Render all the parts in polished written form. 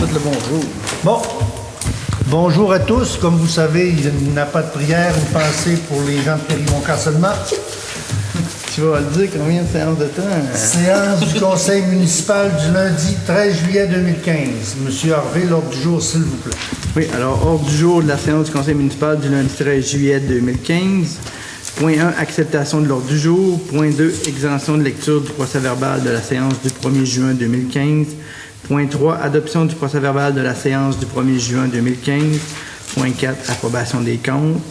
Faites le bonjour. Bon. Bonjour à tous. Comme vous savez, il n'y a pas de prière, une pensée pour les gens de Péribonca seulement. Tu vas le dire combien de séances de temps? Séance du conseil municipal du lundi 13 juillet 2015. Monsieur Harvey, l'ordre du jour, s'il vous plaît. Oui, alors, ordre du jour de la séance du conseil municipal du lundi 13 juillet 2015. Point 1, acceptation de l'ordre du jour. Point 2, exemption de lecture du procès-verbal de la séance du 1er juin 2015. Point 3, adoption du procès-verbal de la séance du 1er juin 2015. Point 4, approbation des comptes.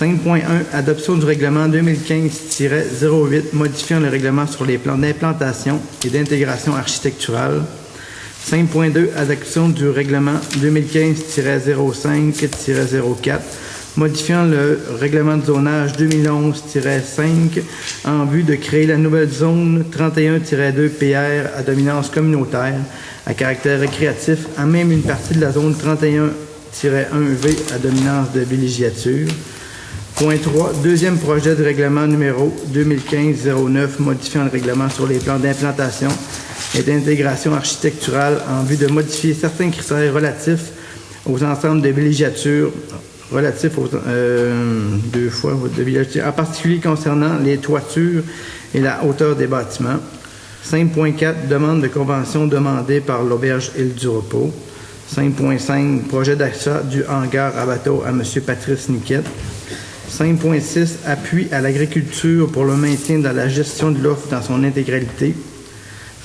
5.1, adoption du règlement 2015-08, modifiant le règlement sur les plans d'implantation et d'intégration architecturale. 5.2, adoption du règlement 2015-05-04, modifiant le règlement de zonage 2011-5 en vue de créer la nouvelle zone 31-2 PR à dominance communautaire à caractère récréatif, à même une partie de la zone 31-1V à dominance de villégiature. Point 3, deuxième projet de règlement numéro 2015-09, modifiant le règlement sur les plans d'implantation et d'intégration architecturale en vue de modifier certains critères relatifs aux ensembles de villégiature, relatifs aux deux fois de villégiature, en particulier concernant les toitures et la hauteur des bâtiments. 5.4, demande de convention demandée par l'Auberge Île du Repos. 5.5, projet d'achat du hangar à bateau à M. Patrice Niquette. 5.6, appui à l'agriculture pour le maintien de la gestion de l'offre dans son intégralité.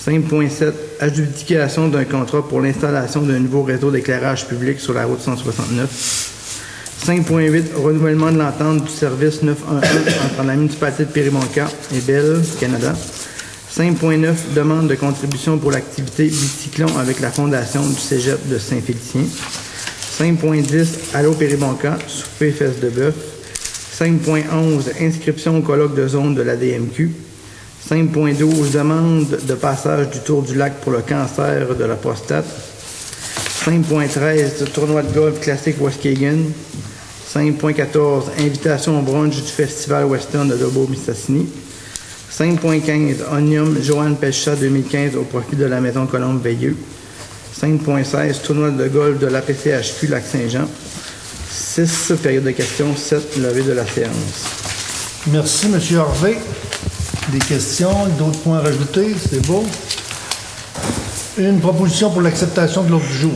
5.7, adjudication d'un contrat pour l'installation d'un nouveau réseau d'éclairage public sur la route 169. 5.8, renouvellement de l'entente du service 911 entre la municipalité de Péribonca et Bell Canada. 5.9, demande de contribution pour l'activité Bicyclon avec la fondation du Cégep de Saint-Félicien. 5.10, Allô Péribonca, souper fesses de bœuf. 5.11, inscription au colloque de zone de la DMQ. 5.12, demande de passage du tour du lac pour le cancer de la prostate. 5.13, tournoi de golf classique Waukegan. 5.14, invitation au brunch du Festival Western de Lobo-Mistassini. 5.15, Omnium Joanne Pescha 2015 au profit de la Maison Colombe-Veilleux. 5.16, tournoi de golf de l'APCHQ Lac-Saint-Jean. 6, période de questions. 7, levée de la séance. Merci, M. Harvey. Des questions, d'autres points à rajouter, c'est beau. Une proposition pour l'acceptation de l'ordre du jour.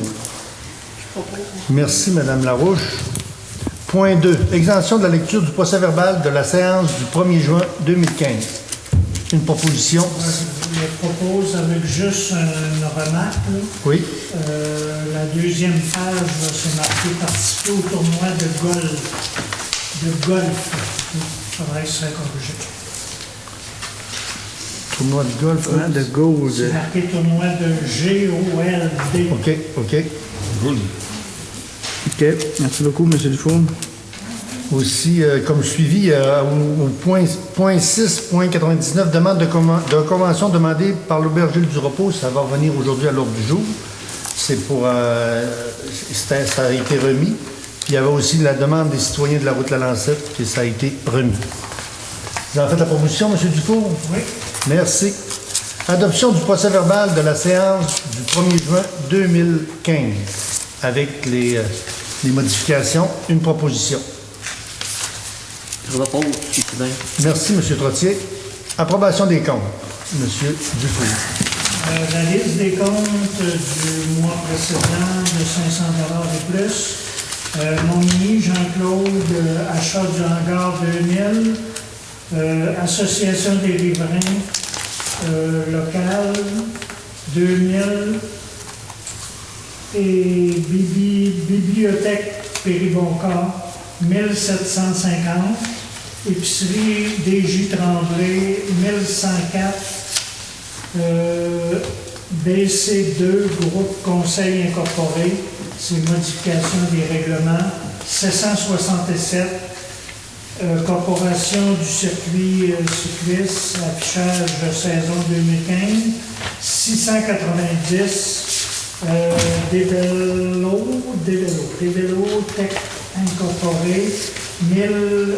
Merci, Mme Larouche. Point 2, exemption de la lecture du procès-verbal de la séance du 1er juin 2015. Une proposition. Je propose avec juste une remarque. Là. Oui. La deuxième page, c'est marqué participer au tournoi de golf. Ça va être corrigé. Tournoi de golf. De Gold. C'est marqué tournoi de G-O-L-D. OK. OK, merci beaucoup, M. Dufour. Aussi, comme suivi, au point 6.99, demande de convention demandée par l'Auberge Île du Repos. Ça va revenir aujourd'hui à l'ordre du jour. C'est pour... ça a été remis. Puis il y avait aussi la demande des citoyens de la route La Lancette, et ça a été remis. Vous en faites la proposition, M. Dufour? Oui. Merci. Adoption du procès-verbal de la séance du 1er juin 2015 avec les modifications. Une proposition. Je repose, président. Merci, M. Trottier. Approbation des comptes. M. Dufour. La liste des comptes du mois précédent de 500 $ et plus. Mommy, Jean-Claude, achat du hangar 2000. Association des riverains locale 2000. Et bibliothèque Péribonca 1750. Épicerie DJ Tremblay 1104. BC2, groupe Conseil incorporé, c'est modification des règlements. 767, Corporation du circuit cycliste, affichage saison 2015. 690, Dévélo Tech incorporé. 1016-14,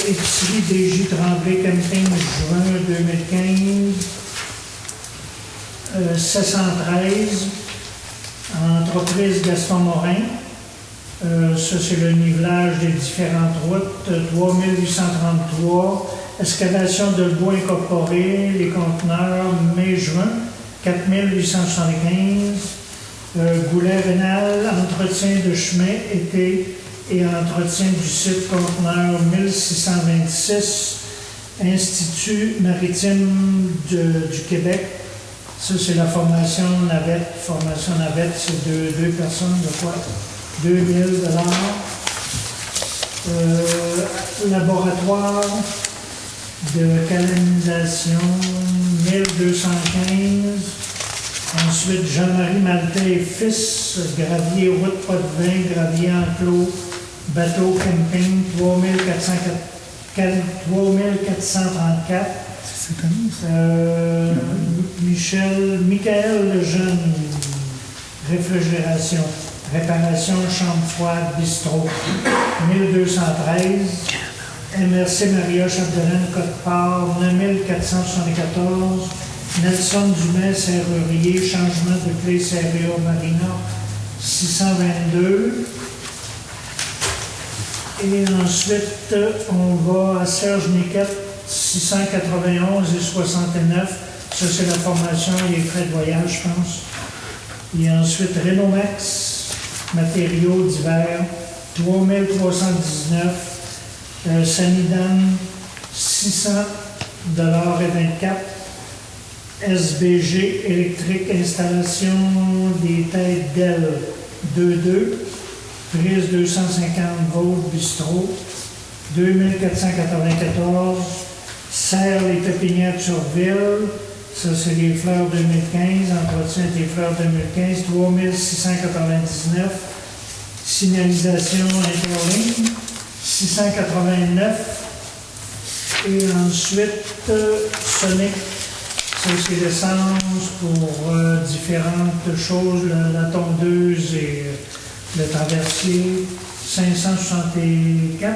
épicerie DJ Tremblay Camping juin 2015. 713, entreprise Gaston Morin. Ça, c'est le nivelage des différentes routes. 3833, excavation de bois incorporé, les conteneurs, mai-juin, 4875. Goulet rénal, entretien de chemin, été et entretien du site conteneur, 1626. Institut maritime du Québec. Ça, c'est la formation navette. Formation navette, c'est deux personnes de quoi? 2000 $. Laboratoire de canalisation, 1215. Ensuite, Jean-Marie Maltais et fils, gravier, route pas de vin, gravier enclos, bateau camping, 3434. Michael Lejeune, réfrigération, réparation, chambre froide, bistrot, 1213. MRC Maria Chapdelaine, Côte-Port, 9474. Nelson Dumais, serrurier, changement de clé Serrea Marina, 622. Et ensuite, on va à Serge Niquette, 691 et 69. Ça, c'est la formation et les frais de voyage, je pense. Et ensuite, Renomax, matériaux divers, 3319. Sanidan, 600 $ et 24. SBG, électrique, installation des têtes d'aile, 22. Prise 250 volts, bistrot, 2494. Serre les pépinières de Surville, ça c'est les fleurs 2015, entretien des fleurs 2015, 3699. Signalisation interligne, 689. Et ensuite, Sonic, ça c'est l'essence pour différentes choses, la tondeuse et le traversier, 564.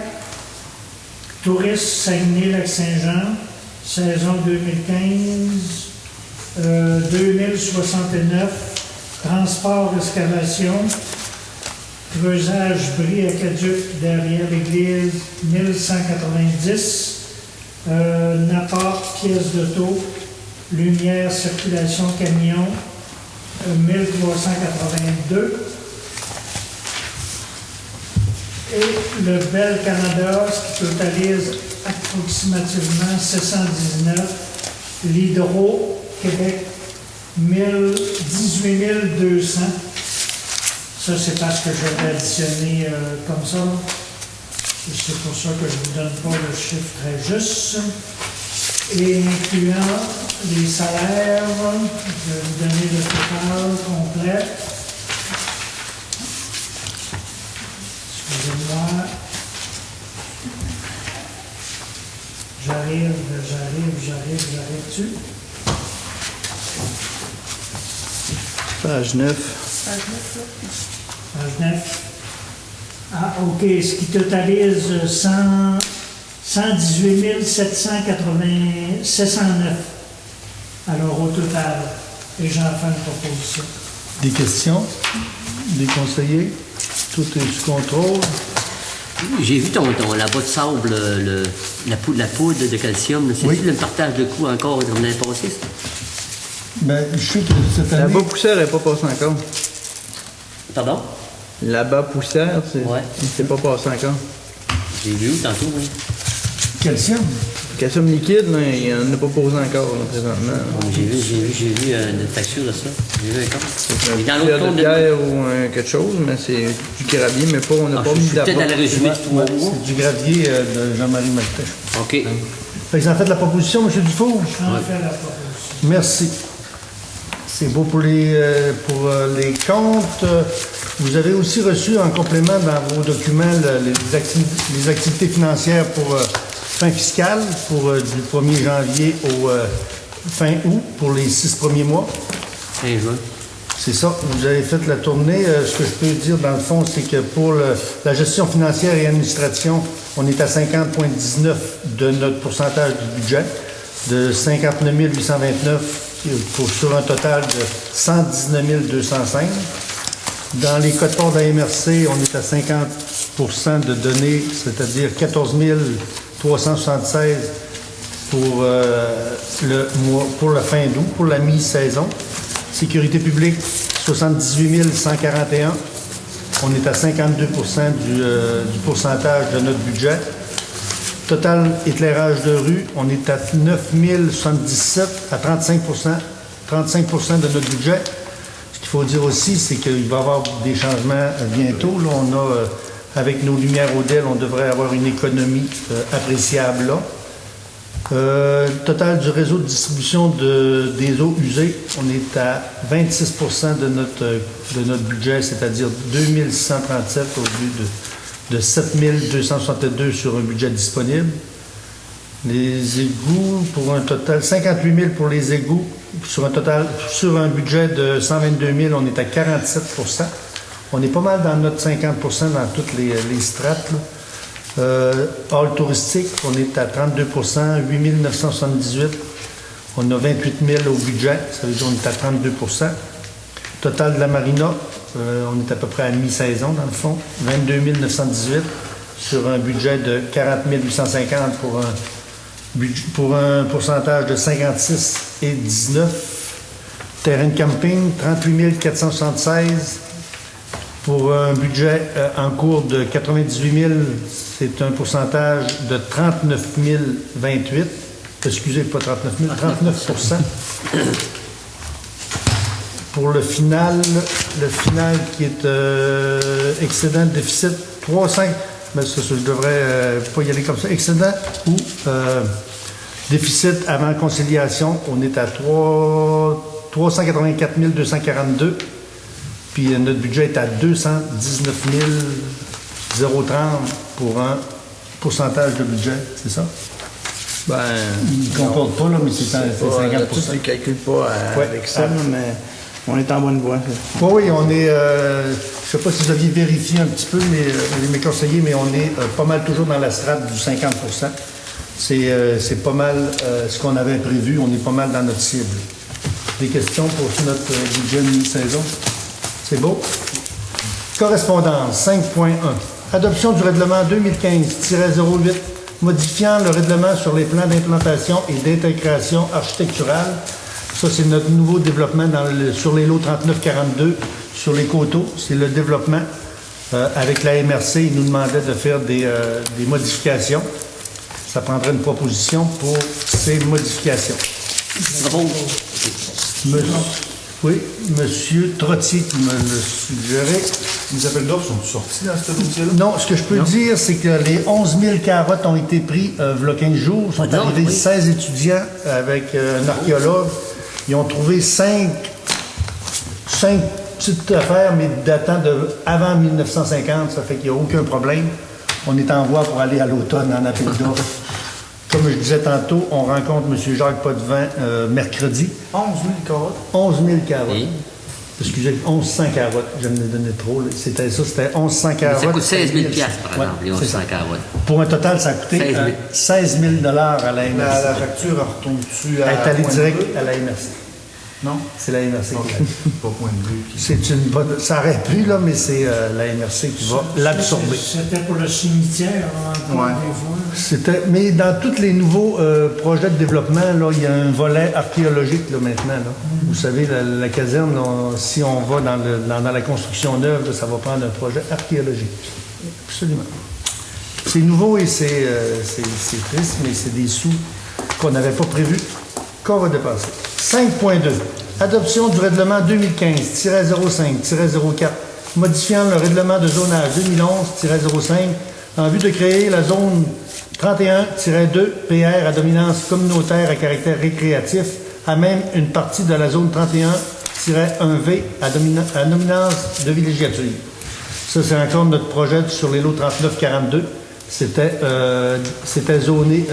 Touriste Saguenay-Lac-Saint-Jean, saison 2015, 2069. Transport, excavation, creusage, bris, aqueduc derrière l'église, 1190. Naport, pièce d'auto, lumière, circulation, camion, 1382. Et le Bel Canada, ce qui totalise approximativement 719. L'Hydro, Québec, 18 200. Ça, c'est parce que je l'ai additionné comme ça. C'est pour ça que je ne vous donne pas le chiffre très juste. Et incluant les salaires, je vais vous donner le total complet. Excusez-moi. J'arrive dessus. Page 9. Page 9. Ah, OK. Ce qui totalise 118 709. Alors, au total. Et j'en fais une proposition. Des questions? Des conseillers? Tout est sous contrôle? J'ai vu ton la boîte de sable, la poudre de calcium. C'est-tu le partage de coûts encore dans l'année passée, ça? Ben, je sais que cette année... La bas poussière n'est pas passée encore. Pardon? La bas poussière, c'est pas passé encore. J'ai vu où tantôt, oui. Calcium? Calcium liquide, mais il n'en a pas posé encore là, présentement. J'ai vu une facture de ça. J'ai vu un compte. C'est Mais dans un l'autre poussière compte de pierre ou quelque chose, mais c'est du gravier, mais pas, on n'a pas mis peut-être dans le d'apport. résumé de toi. C'est du gravier de Jean-Marie Maltais. OK. Fait que vous en faites la proposition, M. Dufour? J'en fais la proposition. Merci. C'est beau pour les comptes. Vous avez aussi reçu en complément dans vos documents les activités financières pour fin fiscale pour du 1er janvier au fin août pour les 6 premiers mois. Fin juin. C'est ça. Vous avez fait la tournée. Ce que je peux dire dans le fond, c'est que pour la gestion financière et administration, on est à 50,19 de notre pourcentage du budget, de 59 829 sur un total de 119 205. Dans les codes-parts de la MRC, on est à 50% de données, c'est-à-dire 14 376 pour la fin d'août, pour la mi-saison. Sécurité publique, 78 141. On est à 52% du pourcentage de notre budget. Total éclairage de rue, on est à 9 077 à 35% de notre budget. Ce qu'il faut dire aussi, c'est qu'il va y avoir des changements bientôt. Là, on a, avec nos lumières Odell, on devrait avoir une économie appréciable là. Total du réseau de distribution des eaux usées, on est à 26% de notre budget, c'est-à-dire 2137 au lieu de 7262 sur un budget disponible. Les égouts, pour un total, 58 000 pour les égouts, sur un budget de 122 000, on est à 47%. On est pas mal dans notre 50% dans toutes les strates, là. Hall touristique, on est à 32%, 8 978. On a 28 000 au budget, ça veut dire qu'on est à 32%. Total de la marina, on est à peu près à mi-saison dans le fond, 22 918 sur un budget de 40 850 pour un pourcentage de 56 et 19. Terrain de camping, 38 476 pour un budget en cours de 98 000, c'est un pourcentage de 39 028. Excusez, pas 39 000, 39%. Pour le final qui est excédent déficit 3,5, mais ça, je devrais pas y aller comme ça. Excédent ou déficit avant conciliation, on est à 384 242. Puis notre budget est à 219 030 pour un pourcentage de budget, c'est ça? Ben, il ne comporte pas, là, mais c'est 50%. Tous ne calculent pas avec ça, mais on est en bonne voie. Oui, on est, je ne sais pas si vous aviez vérifié un petit peu, mes conseillers, mais on est pas mal toujours dans la strate du 50%. C'est pas mal ce qu'on avait prévu, on est pas mal dans notre cible. Des questions pour notre budget de mi-saison? C'est beau. Correspondance 5.1. Adoption du règlement 2015-08, modifiant le règlement sur les plans d'implantation et d'intégration architecturale. Ça, c'est notre nouveau développement sur les lots 3942, sur les coteaux. C'est le développement. Avec la MRC, ils nous demandaient de faire des modifications. Ça prendrait une proposition pour ces modifications. Oui, M. Trottier qui me le suggérait. Les appels d'offres sont sortis dans ce dossier-là? Non, ce que je peux dire, c'est que les 11 000 carottes ont été pris il y a 15 jours. Sont arrivés 16 étudiants avec un archéologue. Ils ont trouvé 5 petites affaires, mais datant avant 1950. Ça fait qu'il n'y a aucun problème. On est en voie pour aller à l'automne en appel d'offres. Comme je disais tantôt, on rencontre M. Jacques Potvin mercredi. 11 000 carottes? 11 000 carottes. Oui. Excusez, 1100 carottes. Je me donné trop. C'était 1100 carottes. Ça coûte 16 000 par exemple, les 1100 carottes. Pour un total, ça a coûté 16 000 à la MRC. La facture retombe-tu à... Elle est allée direct à la MRC. Non? C'est la MRC qui l'a. Pas point de vue. C'est une bonne... Ça aurait pu, là, mais c'est la MRC qui va l'absorber. C'était pour le cimetière, encore des fois. Mais dans tous les nouveaux projets de développement, là, il y a un volet archéologique là, maintenant. Là. Vous savez, la caserne, si on va dans la construction neuve, là, ça va prendre un projet archéologique. Absolument. C'est nouveau et c'est triste, mais c'est des sous qu'on n'avait pas prévus, qu'on va dépasser. 5.2. Adoption du règlement 2015-05-04, modifiant le règlement de zonage 2011-05 en vue de créer la zone 31-2 PR à dominance communautaire à caractère récréatif, à même une partie de la zone 31-1V à dominance de villégiature. Ça, c'est encore notre projet sur les lots 39-42. C'était zoné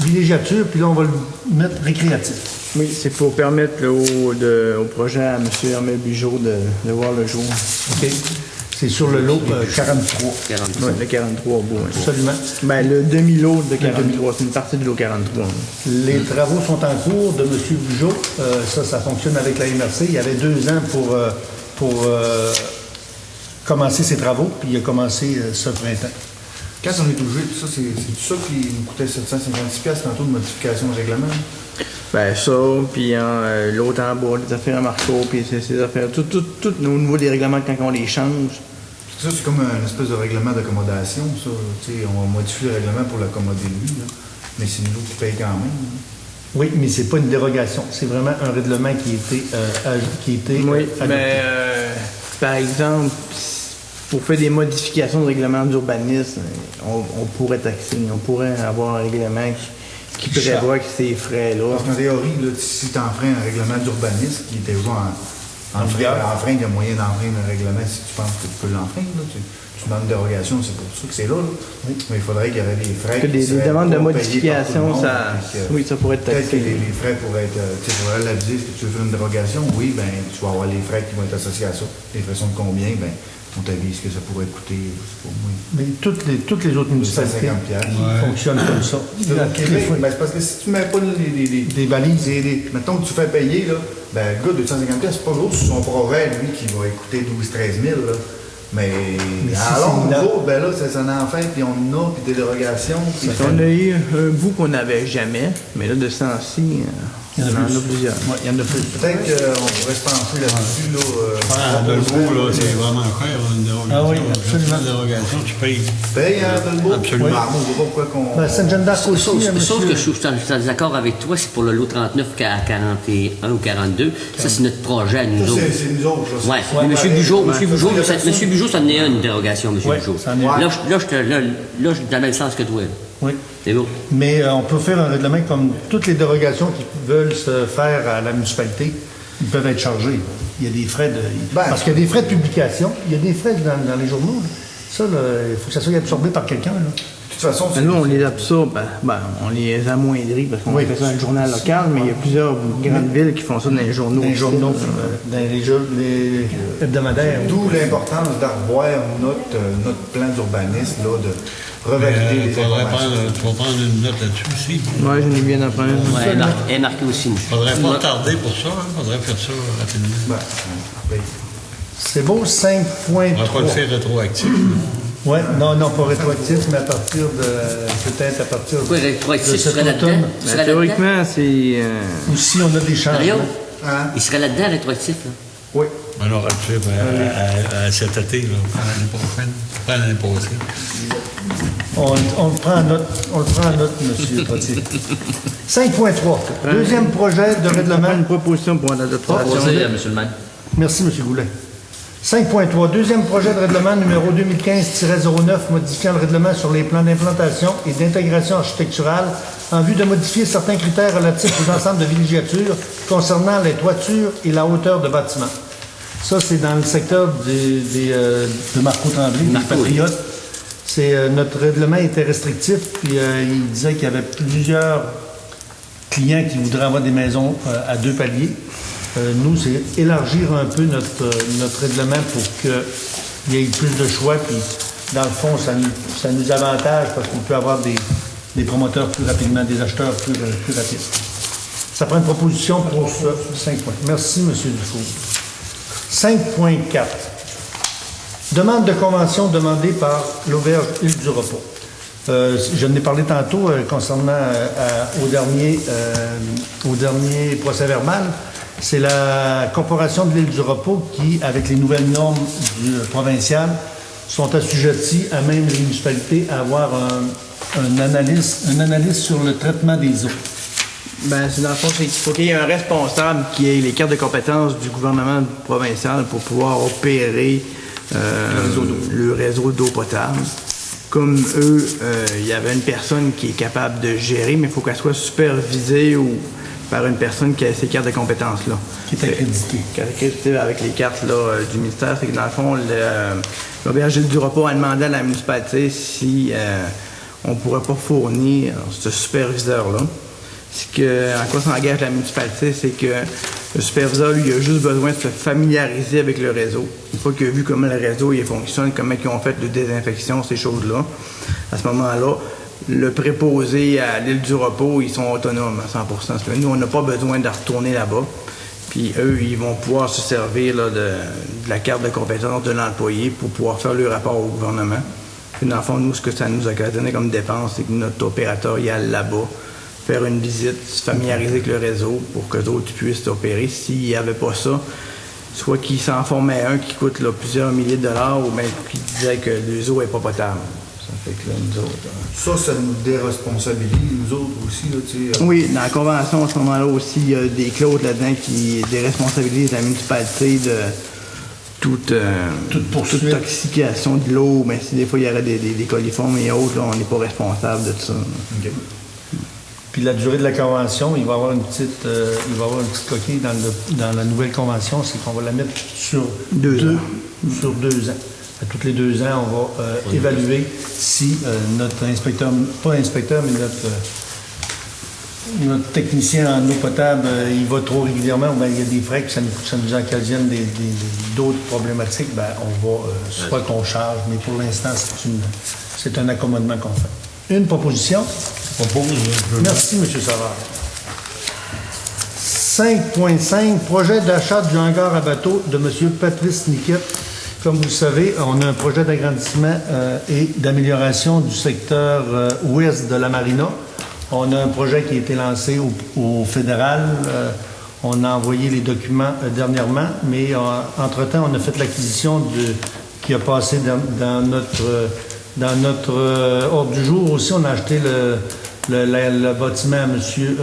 villégiature, puis là, on va le mettre récréatif. Oui, c'est pour permettre au projet à M. Hermel Bugeaud de voir le jour. OK. C'est sur le lot 43. 43. Ouais, le 43 au bout. Ouais. Absolument. Ben, le demi-lot de 43, c'est une partie de l'eau 43. Les travaux sont en cours de M. Bugeaud. Ça fonctionne avec la MRC. Il y avait 2 ans pour commencer ses travaux, puis il a commencé ce printemps. Quand on est obligé, ça, c'est ça qui nous coûtait 756$ tantôt de modification de règlement? Ben, ça, puis l'autre en bas, les affaires à Marco, puis ces affaires, tout au niveau des règlements quand on les change. Ça, c'est comme une espèce de règlement d'accommodation, ça. Tu sais, on modifie le règlement pour l'accommoder lui, là. Mais c'est nous qui paye quand même. Là. Oui, mais c'est pas une dérogation. C'est vraiment un règlement qui a été Oui, adopté. mais par exemple, pour faire des modifications de règlement d'urbanisme, on pourrait taxer, on pourrait avoir un règlement qui prévoit que ces frais-là. Parce qu'en théorie, là, si tu enfreins un règlement d'urbanisme qui était toujours en vigueur. enfreint, il y a moyen d'enfreindre un règlement si tu penses que tu peux l'enfreindre. Là. Tu demandes une dérogation, c'est pour ça que c'est là. Oui. Mais il faudrait qu'il y aurait des frais. Que des demandes de pas payés par tout le modification, monde, ça, puis que- oui, ça pourrait être Peut-être que taxé. les frais pourraient être. Tu pourrais l'aviser, est-ce que tu veux faire une dérogation? Oui, ben tu vas avoir les frais qui vont être associés à ça. Les frais sont de combien? Ben, on t'avise ce que ça pourrait coûter, je sais pas moi. Mais toutes les autres municipalités 250$. fonctionnent comme ça. C'est au Québec, ben, c'est parce que si tu mets pas Des valises. mettons que tu fais payer, là, ben, le gars, 250$, c'est pas gros sur son projet, lui, qui va écouter 12-13 000, là. Mais si alors, c'est nous là- autres, ben là, ça en fait, puis on en a, puis des dérogations. Puis On a eu un bout qu'on n'avait jamais, mais là, de ce temps-ci, Il y en a on en plus. a plusieurs. Oui, il y en a plus. peut-être qu'on pourrait se pencher là-dessus, là. Ah, Dolbeau, là, c'est vraiment cher, une dérogation. Ah oui, absolument. Une dérogation, tu payes. Paye, hein, Dolbeau? Absolument. Ah, moi, je vois pas pourquoi qu'on... Ben, Sainte-Jeanne d'Arc aussi, Sauf monsieur. que je suis en désaccord avec toi, c'est pour le lot 39 à 41 ou 42. Ça, c'est notre projet à nous Ça, autres. c'est nous autres, là. Ouais, Ouais, mais M. Bugeaud, ouais. Monsieur Bugeaud, ça en est une dérogation, M. Ouais, Bugeaud. ça en est Là, je suis dans le même sens que toi. là. Oui. C'est bon. Mais on peut faire un règlement comme toutes les dérogations qui veulent se faire à la municipalité, ils peuvent être chargés. Il y a des frais de. Ben, parce qu'il y a des frais de publication, il y a des frais dans les journaux. Là. Ça, là, il faut que ça soit absorbé par quelqu'un. Là. De toute façon, Mais nous, on les absorbe, on les amoindrit parce qu'on Oui. fait ça dans le journal local, mais il y a plusieurs grandes villes qui font ça dans les journaux. Dans les journaux, aussi. dans les hebdomadaires. d'où l'importance d'avoir notre plan d'urbanisme, là, de revalider les Tu vas informations. prendre une note là-dessus aussi. Ouais, j'en ai bien appris. Ouais, elle est marquée aussi. Faudrait pas tarder pour ça, hein. Faudrait faire ça rapidement. Ben, C'est beau, 5.3. On va pas le faire rétroactif. Oui, non, pas rétroactif, mais à partir de. Peut-être à partir Pourquoi de rétroactif, tu cet serais là-dedans? automne. Tu serais là-dedans? Théoriquement, c'est. Aussi, on a des Mario, changements. Hein? il serait là-dedans, rétroactif. Là. Oui. On aura le faire à cet été, là, pas l'année prochaine, pas l'année passée. On le prend en note, M. Trottier. 5.3. Deuxième projet de On règlement. prend une proposition pour l'adoption. Monsieur le maire. Merci, M. Goulet. 5.3. Deuxième projet de règlement numéro 2015-09 modifiant le règlement sur les plans d'implantation et d'intégration architecturale en vue de modifier certains critères relatifs aux ensembles de villégiature concernant les toitures et la hauteur de bâtiments. Ça, c'est dans le secteur de Marco Tremblay, des Marco, oui. Patriotes. Notre règlement était restrictif, puis il disait qu'il y avait plusieurs clients qui voudraient avoir des maisons à 2 paliers. Nous, c'est élargir un peu notre règlement pour qu'il y ait plus de choix. Puis, dans le fond, ça nous avantage parce qu'on peut avoir des promoteurs plus rapidement, des acheteurs plus rapides. Ça prend une proposition pour ce 5 points. Merci, M. Dufour. 5.4. Demande de convention demandée par l'Auberge Île du Repos. Je n'ai parlé tantôt concernant au dernier procès verbal. C'est la Corporation de l'Île du Repos qui, avec les nouvelles normes provinciales, sont assujettis à même les municipalités à avoir une analyse sur le traitement des eaux. Ben, c'est dans le fond, c'est qu'il faut qu'il y ait un responsable qui ait les cartes de compétences du gouvernement provincial pour pouvoir opérer le réseau d'eau potable. Comme eux, il y avait une personne qui est capable de gérer, mais il faut qu'elle soit supervisée par une personne qui a ces cartes de compétences-là. Qui est accréditée. Qui est accréditée avec les cartes là, du ministère. C'est que dans le fond, l'Auberge Île du Repos a demandé à la municipalité si on ne pourrait pas fournir ce superviseur-là. En quoi s'engage la municipalité, c'est que Le superviseur, lui, il a juste besoin de se familiariser avec le réseau. Une fois qu'il a vu comment le réseau il fonctionne, comment ils ont fait de désinfection, ces choses-là, à ce moment-là, le préposé à l'île du repos, ils sont autonomes à 100%. Parce que nous, on n'a pas besoin de retourner là-bas. Puis eux, ils vont pouvoir se servir là, de la carte de compétence de l'employé pour pouvoir faire le rapport au gouvernement. Puis dans le fond, nous, ce que ça nous a occasionné comme dépense, c'est que notre opérateur y aille là-bas, faire une visite, se familiariser avec le réseau pour que d'autres puissent opérer. S'il n'y avait pas ça, soit qu'ils s'en formait un qui coûte là, plusieurs milliers de dollars ou bien qui disait que l'eau n'est pas potable. Ça fait que là, nous autres... Ça nous déresponsabilise, nous autres aussi, là, tu sais. Oui, dans la convention, à ce moment-là aussi, il y a des clauses là-dedans qui déresponsabilisent la municipalité de toute toxication de l'eau. Mais si des fois il y aurait des coliformes et autres, là, on n'est pas responsable de tout ça. OK. Puis la durée de la convention, il va y avoir une petite coquille dans la nouvelle convention, c'est qu'on va la mettre sur 2 ans. À tous les 2 ans, on va évaluer si notre inspecteur, pas inspecteur, mais notre technicien en eau potable, il va trop régulièrement, ou bien il y a des frais que ça nous occasionne d'autres problématiques, ben on va soit qu'on charge, mais pour l'instant, c'est un accommodement qu'on fait. Une proposition? Merci, M. Savard. 5.5, projet d'achat du hangar à bateau de M. Patrice Niquette. Comme vous le savez, on a un projet d'agrandissement et d'amélioration du secteur ouest de la marina. On a un projet qui a été lancé au fédéral. On a envoyé les documents dernièrement, mais entre-temps, on a fait l'acquisition qui a passé dans notre ordre du jour. Aussi, on a acheté le bâtiment à M.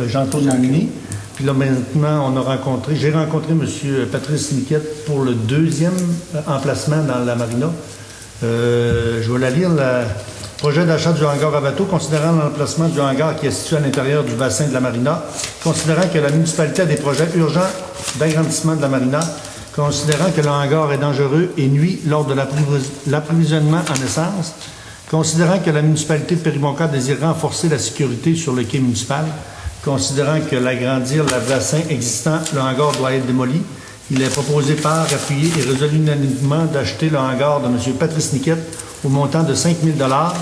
Jean-Claude Lamini. Puis là, maintenant, j'ai rencontré M. Patrice Niquette pour le 2e emplacement dans la marina. Je vais la lire. Le projet d'achat du hangar à bateau, considérant l'emplacement du hangar qui est situé à l'intérieur du bassin de la marina, considérant que la municipalité a des projets urgents d'agrandissement de la marina, considérant que le hangar est dangereux et nuit lors de l'approvisionnement en essence, considérant que la municipalité de Péribonka désire renforcer la sécurité sur le quai municipal, considérant que l'agrandir le bassin existant, le hangar doit être démoli, il est proposé par, appuyé et résolu unanimement d'acheter le hangar de M. Patrice Niquette au montant de 5 000 $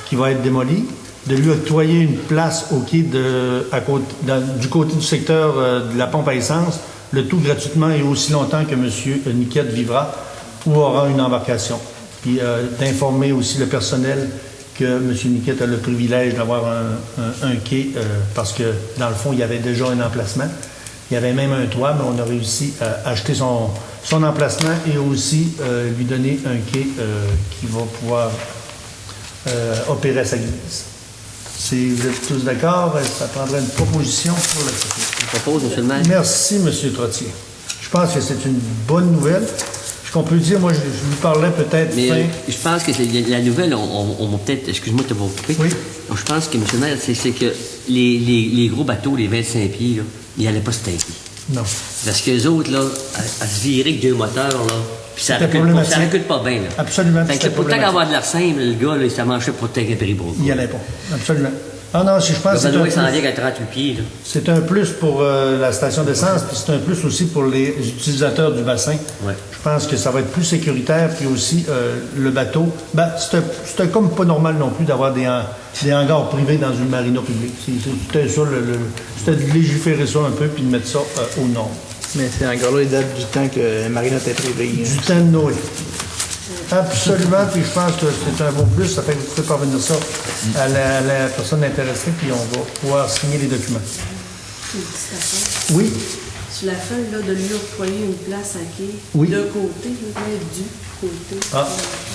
qui va être démoli, de lui octroyer une place au quai du côté du secteur de la pompe à essence, le tout gratuitement et aussi longtemps que M. Niquette vivra ou aura une embarcation. Puis d'informer aussi le personnel que M. Niquette a le privilège d'avoir un quai parce que, dans le fond, il y avait déjà un emplacement. Il y avait même un toit, mais on a réussi à acheter son emplacement et aussi lui donner un quai qui va pouvoir opérer à sa guise. Si vous êtes tous d'accord, ça prendrait une proposition pour la société. Je propose, M. le maire. Merci, M. Trottier. Je pense que c'est une bonne nouvelle. Ce qu'on peut dire, moi, je lui parlais peut-être... Mais je pense que la nouvelle, on va peut-être... Excuse-moi de te couper. Oui. Donc, je pense que, M. le maire, c'est que les gros bateaux, les 25 pieds, là, ils n'allaient pas se tanker. Non. Parce qu'eux autres, là, à se virer avec 2 moteurs, là, puis ça recule pas bien. Là. Absolument. Fait que pourtant qu'avoir de l'air simple, le gars, là, ça marchait pour tanker Péribonka. Il n'y allait pas. Absolument. Ah non, je pense que le bateau s'en allait à 38 pieds. Là. C'est un plus pour la station d'essence, puis c'est un plus aussi pour les utilisateurs du bassin. Ouais. Je pense que ça va être plus sécuritaire, puis aussi le bateau. Ben, c'était comme pas normal non plus d'avoir des hangars privés dans une marina publique. C'était ça, c'était de légiférer ça un peu, puis de mettre ça aux normes. Mais ces hangars-là, ils datent du temps que la marina était privée. Du temps de Noé. Absolument, puis je pense que c'est un bon plus. Ça fait que vous pouvez parvenir ça à la personne intéressée, puis on va pouvoir signer les documents. Une petite affaire. Oui. Sur la feuille, là, de lui octroyer une place à quai, Oui. de côté, du côté. Ah,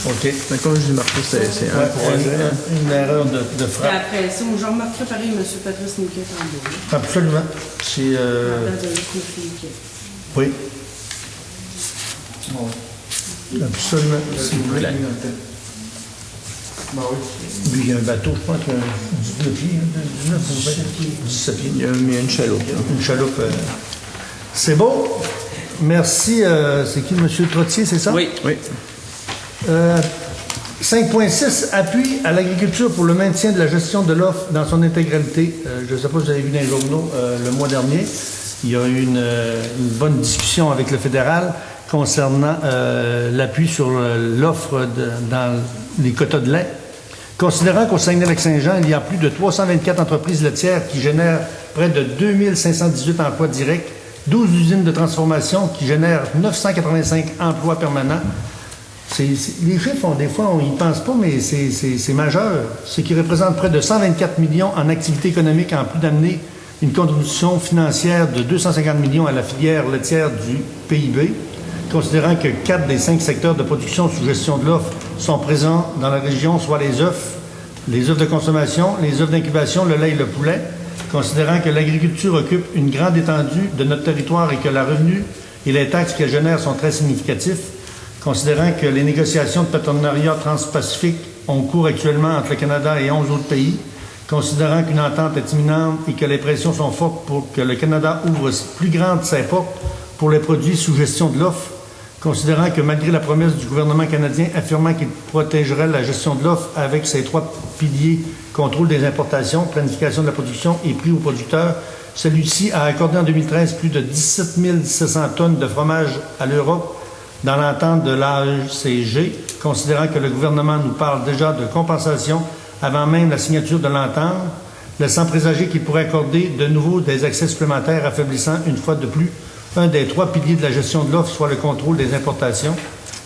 OK. Mais comme je dis, Marco, c'est un projet. Une erreur de Et frappe. après ça, moi, j'en remarquerai pareil M. Patrice Niquette en bas. Absolument. C'est... Oui. Absolument. S'il vous plaît. Lui, il y a un bateau, je pense qu'il y a 19 pieds, 17 pieds. Il y a une chaloupe. Là. Une chaloupe. C'est beau. Merci. C'est qui, M. Trottier, c'est ça? Oui. 5.6, appui à l'agriculture pour le maintien de la gestion de l'offre dans son intégralité. Je ne sais pas si vous avez vu dans les journaux le mois dernier. il y a eu une bonne discussion avec le fédéral concernant l'appui sur l'offre dans les quotas de lait. Considérant qu'au Saguenay-Lac-Saint-Jean, il y a plus de 324 entreprises laitières qui génèrent près de 2518 emplois directs, 12 usines de transformation qui génèrent 985 emplois permanents. Les chiffres, des fois, on n'y pense pas, mais c'est majeur. Ce qui représente près de 124 millions en activité économique, en plus d'amener une contribution financière de 250 millions à la filière laitière du PIB. Considérant que 4 des 5 secteurs de production sous gestion de l'offre sont présents dans la région, soit les œufs de consommation, les œufs d'incubation, le lait et le poulet. Considérant que l'agriculture occupe une grande étendue de notre territoire et que le revenu et les taxes qu'elle génère sont très significatifs. Considérant que les négociations de partenariat transpacifique ont cours actuellement entre le Canada et 11 autres pays. Considérant qu'une entente est imminente et que les pressions sont fortes pour que le Canada ouvre plus grandes ses portes pour les produits sous gestion de l'offre. Considérant que malgré la promesse du gouvernement canadien affirmant qu'il protégerait la gestion de l'offre avec ses 3 piliers, contrôle des importations, planification de la production et prix aux producteurs, celui-ci a accordé en 2013 plus de 17 700 tonnes de fromage à l'Europe dans l'entente de l'AECG, considérant que le gouvernement nous parle déjà de compensation avant même la signature de l'entente, laissant présager qu'il pourrait accorder de nouveau des accès supplémentaires, affaiblissant une fois de plus un des 3 piliers de la gestion de l'offre, soit le contrôle des importations,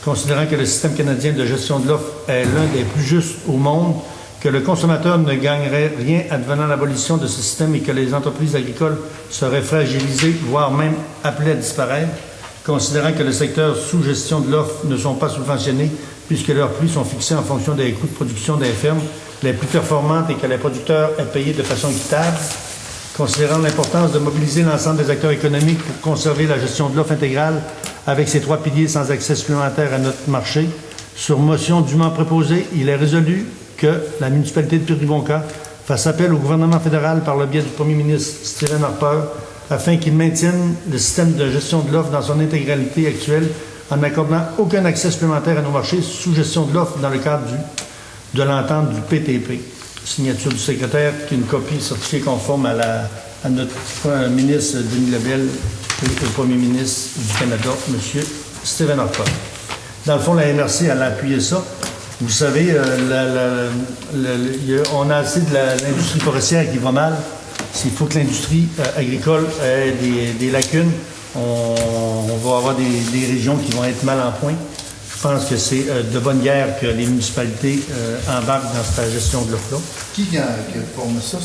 considérant que le système canadien de gestion de l'offre est l'un des plus justes au monde, que le consommateur ne gagnerait rien advenant l'abolition de ce système et que les entreprises agricoles seraient fragilisées, voire même appelées à disparaître, considérant que le secteur sous gestion de l'offre ne sont pas subventionnés puisque leurs prix sont fixés en fonction des coûts de production des fermes les plus performantes et que les producteurs est payés de façon équitable, considérant l'importance de mobiliser l'ensemble des acteurs économiques pour conserver la gestion de l'offre intégrale avec ces 3 piliers sans accès supplémentaire à notre marché. Sur motion dûment proposée, il est résolu que la municipalité de Péribonka fasse appel au gouvernement fédéral par le biais du premier ministre Stephen Harper afin qu'il maintienne le système de gestion de l'offre dans son intégralité actuelle en n'accordant aucun accès supplémentaire à nos marchés sous gestion de l'offre dans le cadre de l'entente du PTP. Signature du secrétaire, qui est une copie certifiée conforme à notre ministre Denis Lebel et au premier ministre du Canada, M. Stephen Harper. Dans le fond, la MRC, elle a appuyé ça. Vous savez, on a assez de l'industrie forestière qui va mal. S'il faut que l'industrie agricole ait des lacunes, on va avoir des régions qui vont être mal en point. Je pense que c'est de bonne guerre que les municipalités embarquent dans cette gestion de l'offre-là. Qui forme ça?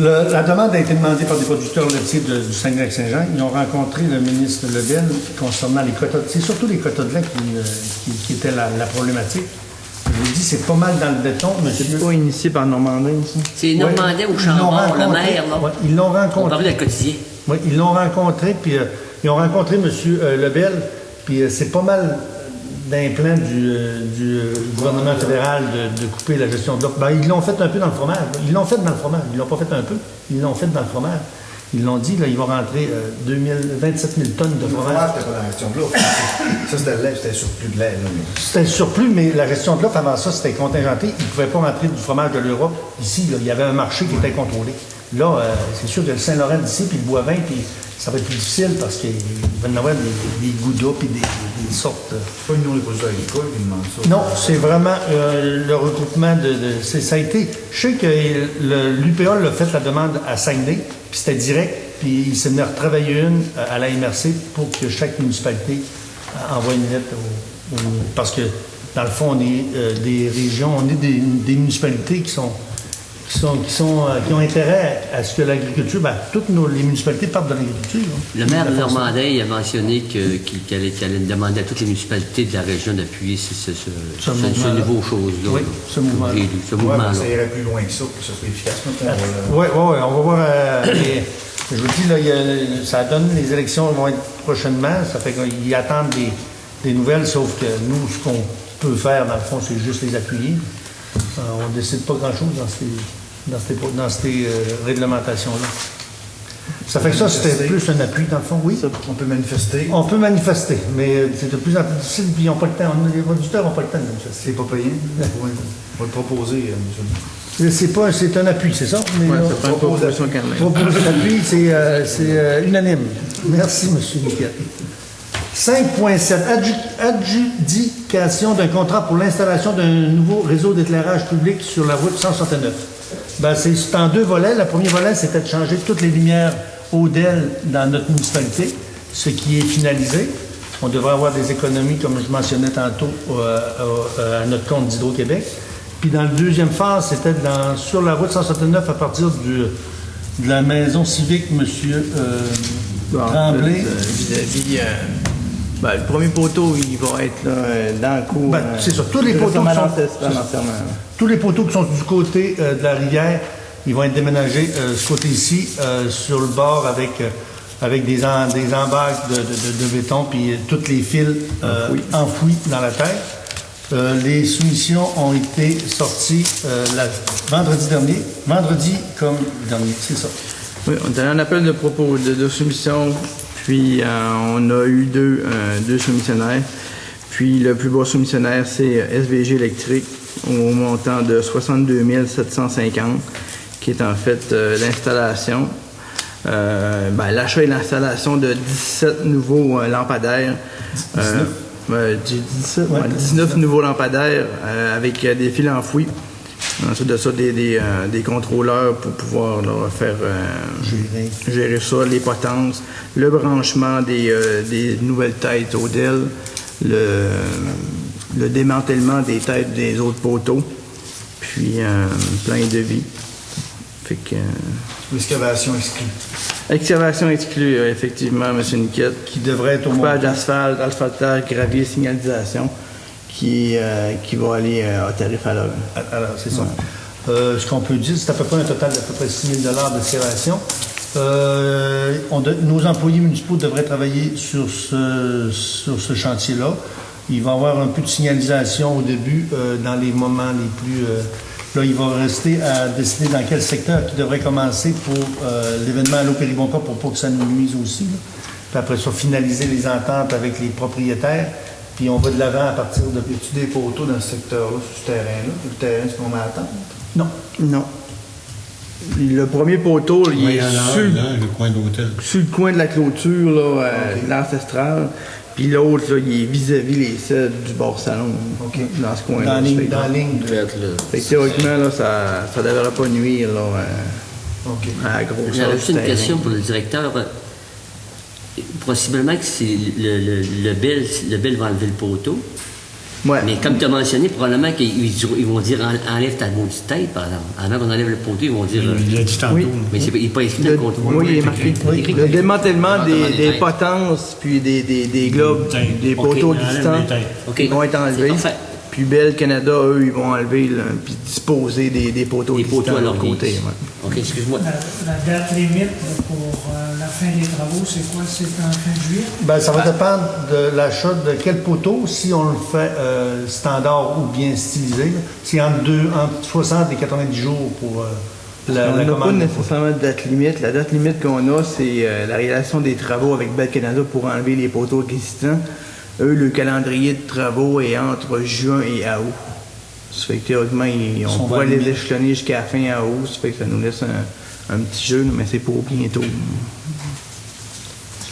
La demande a été demandée par des producteurs laitiers du Saguenay-Lac-Saint-Jean. Ils ont rencontré le ministre Lebel concernant les quotas. C'est surtout les quotas de lait qui étaient la problématique. Je vous dis, c'est pas mal dans le béton, monsieur. C'est pas initié par Normandin, ça? C'est Normandin ou Chambord, le maire, non? Ouais, ils l'ont rencontré. On parlait de quotidien. Oui, ils l'ont rencontré, puis ils ont rencontré M. Lebel, puis c'est pas mal d'un plan du gouvernement fédéral de couper la gestion de l'offre. Ben, ils l'ont fait un peu dans le fromage. Ils l'ont fait dans le fromage. Ils l'ont pas fait un peu. Ils l'ont fait dans le fromage. Ils l'ont dit, là, ils vont rentrer 27 000 tonnes de fromage. Le fromage, c'était pas la gestion de l'offre. Ça, c'était le lait, c'était surplus de lait. C'était le surplus, mais la gestion de l'offre, avant ça, c'était contingenté. Ils ne pouvaient pas rentrer du fromage de l'Europe. Ici, là, il y avait un marché qui était contrôlé. Là, c'est sûr que le Saint-Laurent d'ici, puis le Boivin, puis ça va être plus difficile parce qu'il va y avoir des goudas puis des sortes. C'est pas une les producteurs agricoles qui demandent ça. Non, c'est vraiment le regroupement ça a été. Je sais que l'UPA l'a fait la demande à Saguenay, puis c'était direct, puis il s'est mis à retravailler une à la MRC pour que chaque municipalité envoie une lettre parce que, dans le fond, on est des régions, on est des municipalités qui ont intérêt à ce que l'agriculture, toutes les municipalités partent de l'agriculture. Le maire de Normandin il a mentionné qu'il allait demander à toutes les municipalités de la région d'appuyer ce nouveau chose-là. Oui, ce mouvement-là. Ça irait plus loin que ça pour que ça soit efficace. Oui, on va voir. Je vous dis, là, ça donne, les élections vont être prochainement. Ça fait qu'ils attendent des nouvelles, sauf que nous, ce qu'on peut faire, dans le fond, c'est juste les appuyer. On ne décide pas grand-chose dans ces réglementations-là. Ça fait que ça, c'était plus un appui, dans le fond, oui. On peut manifester. On peut manifester, mais c'est de plus en plus difficile, puis ils n'ont pas le temps. Les producteurs n'ont pas le temps de manifester. C'est pas payé. On va le proposer, monsieur. C'est un appui, c'est ça? Mais Ouais, là, ça prend une proposition quand même. proposer d'appui, c'est unanime. Merci, M. Niquette. 5.7. Adjudication d'un contrat pour l'installation d'un nouveau réseau d'éclairage public sur la route 169. Ben, c'est en 2 volets. Le premier volet, c'était de changer toutes les lumières Odel dans notre municipalité, ce qui est finalisé. On devrait avoir des économies, comme je mentionnais tantôt, à notre compte d'Hydro-Québec. Puis dans le deuxième phase, c'était sur la route 169 à partir de la maison civique, M. Tremblay. Vis-à-vis, le premier poteau, il va être là, dans le cours. C'est ça. Tous les poteaux qui sont du côté de la rivière, ils vont être déménagés ce côté-ci, sur le bord avec des embarques de béton, puis tous les fils enfouis dans la terre. Les soumissions ont été sorties vendredi comme dernier, c'est ça. Oui, on a un appel de soumission, puis on a eu deux soumissionnaires. Puis le plus bas soumissionnaire, c'est SVG Électrique, au montant de 62 750, qui est en fait l'installation. L'achat et l'installation de 17 nouveaux lampadaires. 19 nouveaux lampadaires avec des fils enfouis. Ensuite de ça, des contrôleurs pour pouvoir là, faire gérer ça, les potences, le branchement des nouvelles têtes Odel, le démantèlement des têtes des autres poteaux, puis plein de vie. Fait que... L'excavation exclue. Excavation exclue, effectivement, M. Niquette. Qui devrait être au moins d'asphalte, asphaltage, gravier, signalisation, qui va aller à tarif à l'heure. Alors, c'est ça. Ce qu'on peut dire, c'est à peu près un total d'à peu près 6 000 d'excavation. Nos employés municipaux devraient travailler sur ce chantier-là. Il va y avoir un peu de signalisation au début, dans les moments les plus... Là, il va rester à décider dans quel secteur qui devrait commencer pour l'événement Allô Péribonka pour pas que ça nous nuise aussi. Là. Puis après ça, finaliser les ententes avec les propriétaires. Puis on va de l'avant à partir de... Y a-tu des poteaux dans ce secteur-là, sur ce terrain-là? Le terrain, c'est qu'on met à attendre? Non. Non. Le premier poteau, il est sur le coin d'hôtel. Sur le coin de la clôture, là, de l'Ancestral. Puis l'autre, là, il est vis-à-vis les selles du bord salon. Okay. Dans ce coin-là. Dans la ligne. Fait que théoriquement, là, ça ne devrait pas nuire là, à la grosseur. J'avais juste une question pour le directeur. Possiblement que c'est le Bell va enlever le poteau. Ouais. Mais comme tu as mentionné, probablement qu'ils vont dire enlève ta maudite tête, par exemple. Avant qu'on enlève le poteau, ils vont dire. Il a dit tantôt. Oui. Mais il n'est pas écrit dans le contrat. Oui, il est marqué. Le démantèlement des potences, puis des globes, des poteaux existants, Okay. vont être enlevés. Puis Bell Canada, eux, ils vont enlever, puis disposer des poteaux existants à leur côté. côté. Ouais. OK, excuse-moi. La date limite pour la fin des travaux, c'est quoi? C'est en fin juillet? Ben, ça va dépendre de l'achat de quel poteau, si on le fait standard ou bien stylisé. Là. C'est entre 60 et 90 jours pour la On n'a pas commande. nécessairement de date limite. La date limite qu'on a, c'est la réalisation des travaux avec Bell Canada pour enlever les poteaux existants. Eux, le calendrier de travaux est entre juin et août. Ça fait que théoriquement, on pourrait les échelonner jusqu'à la fin août. Ça fait que ça nous laisse un petit jeu, mais c'est pour bientôt.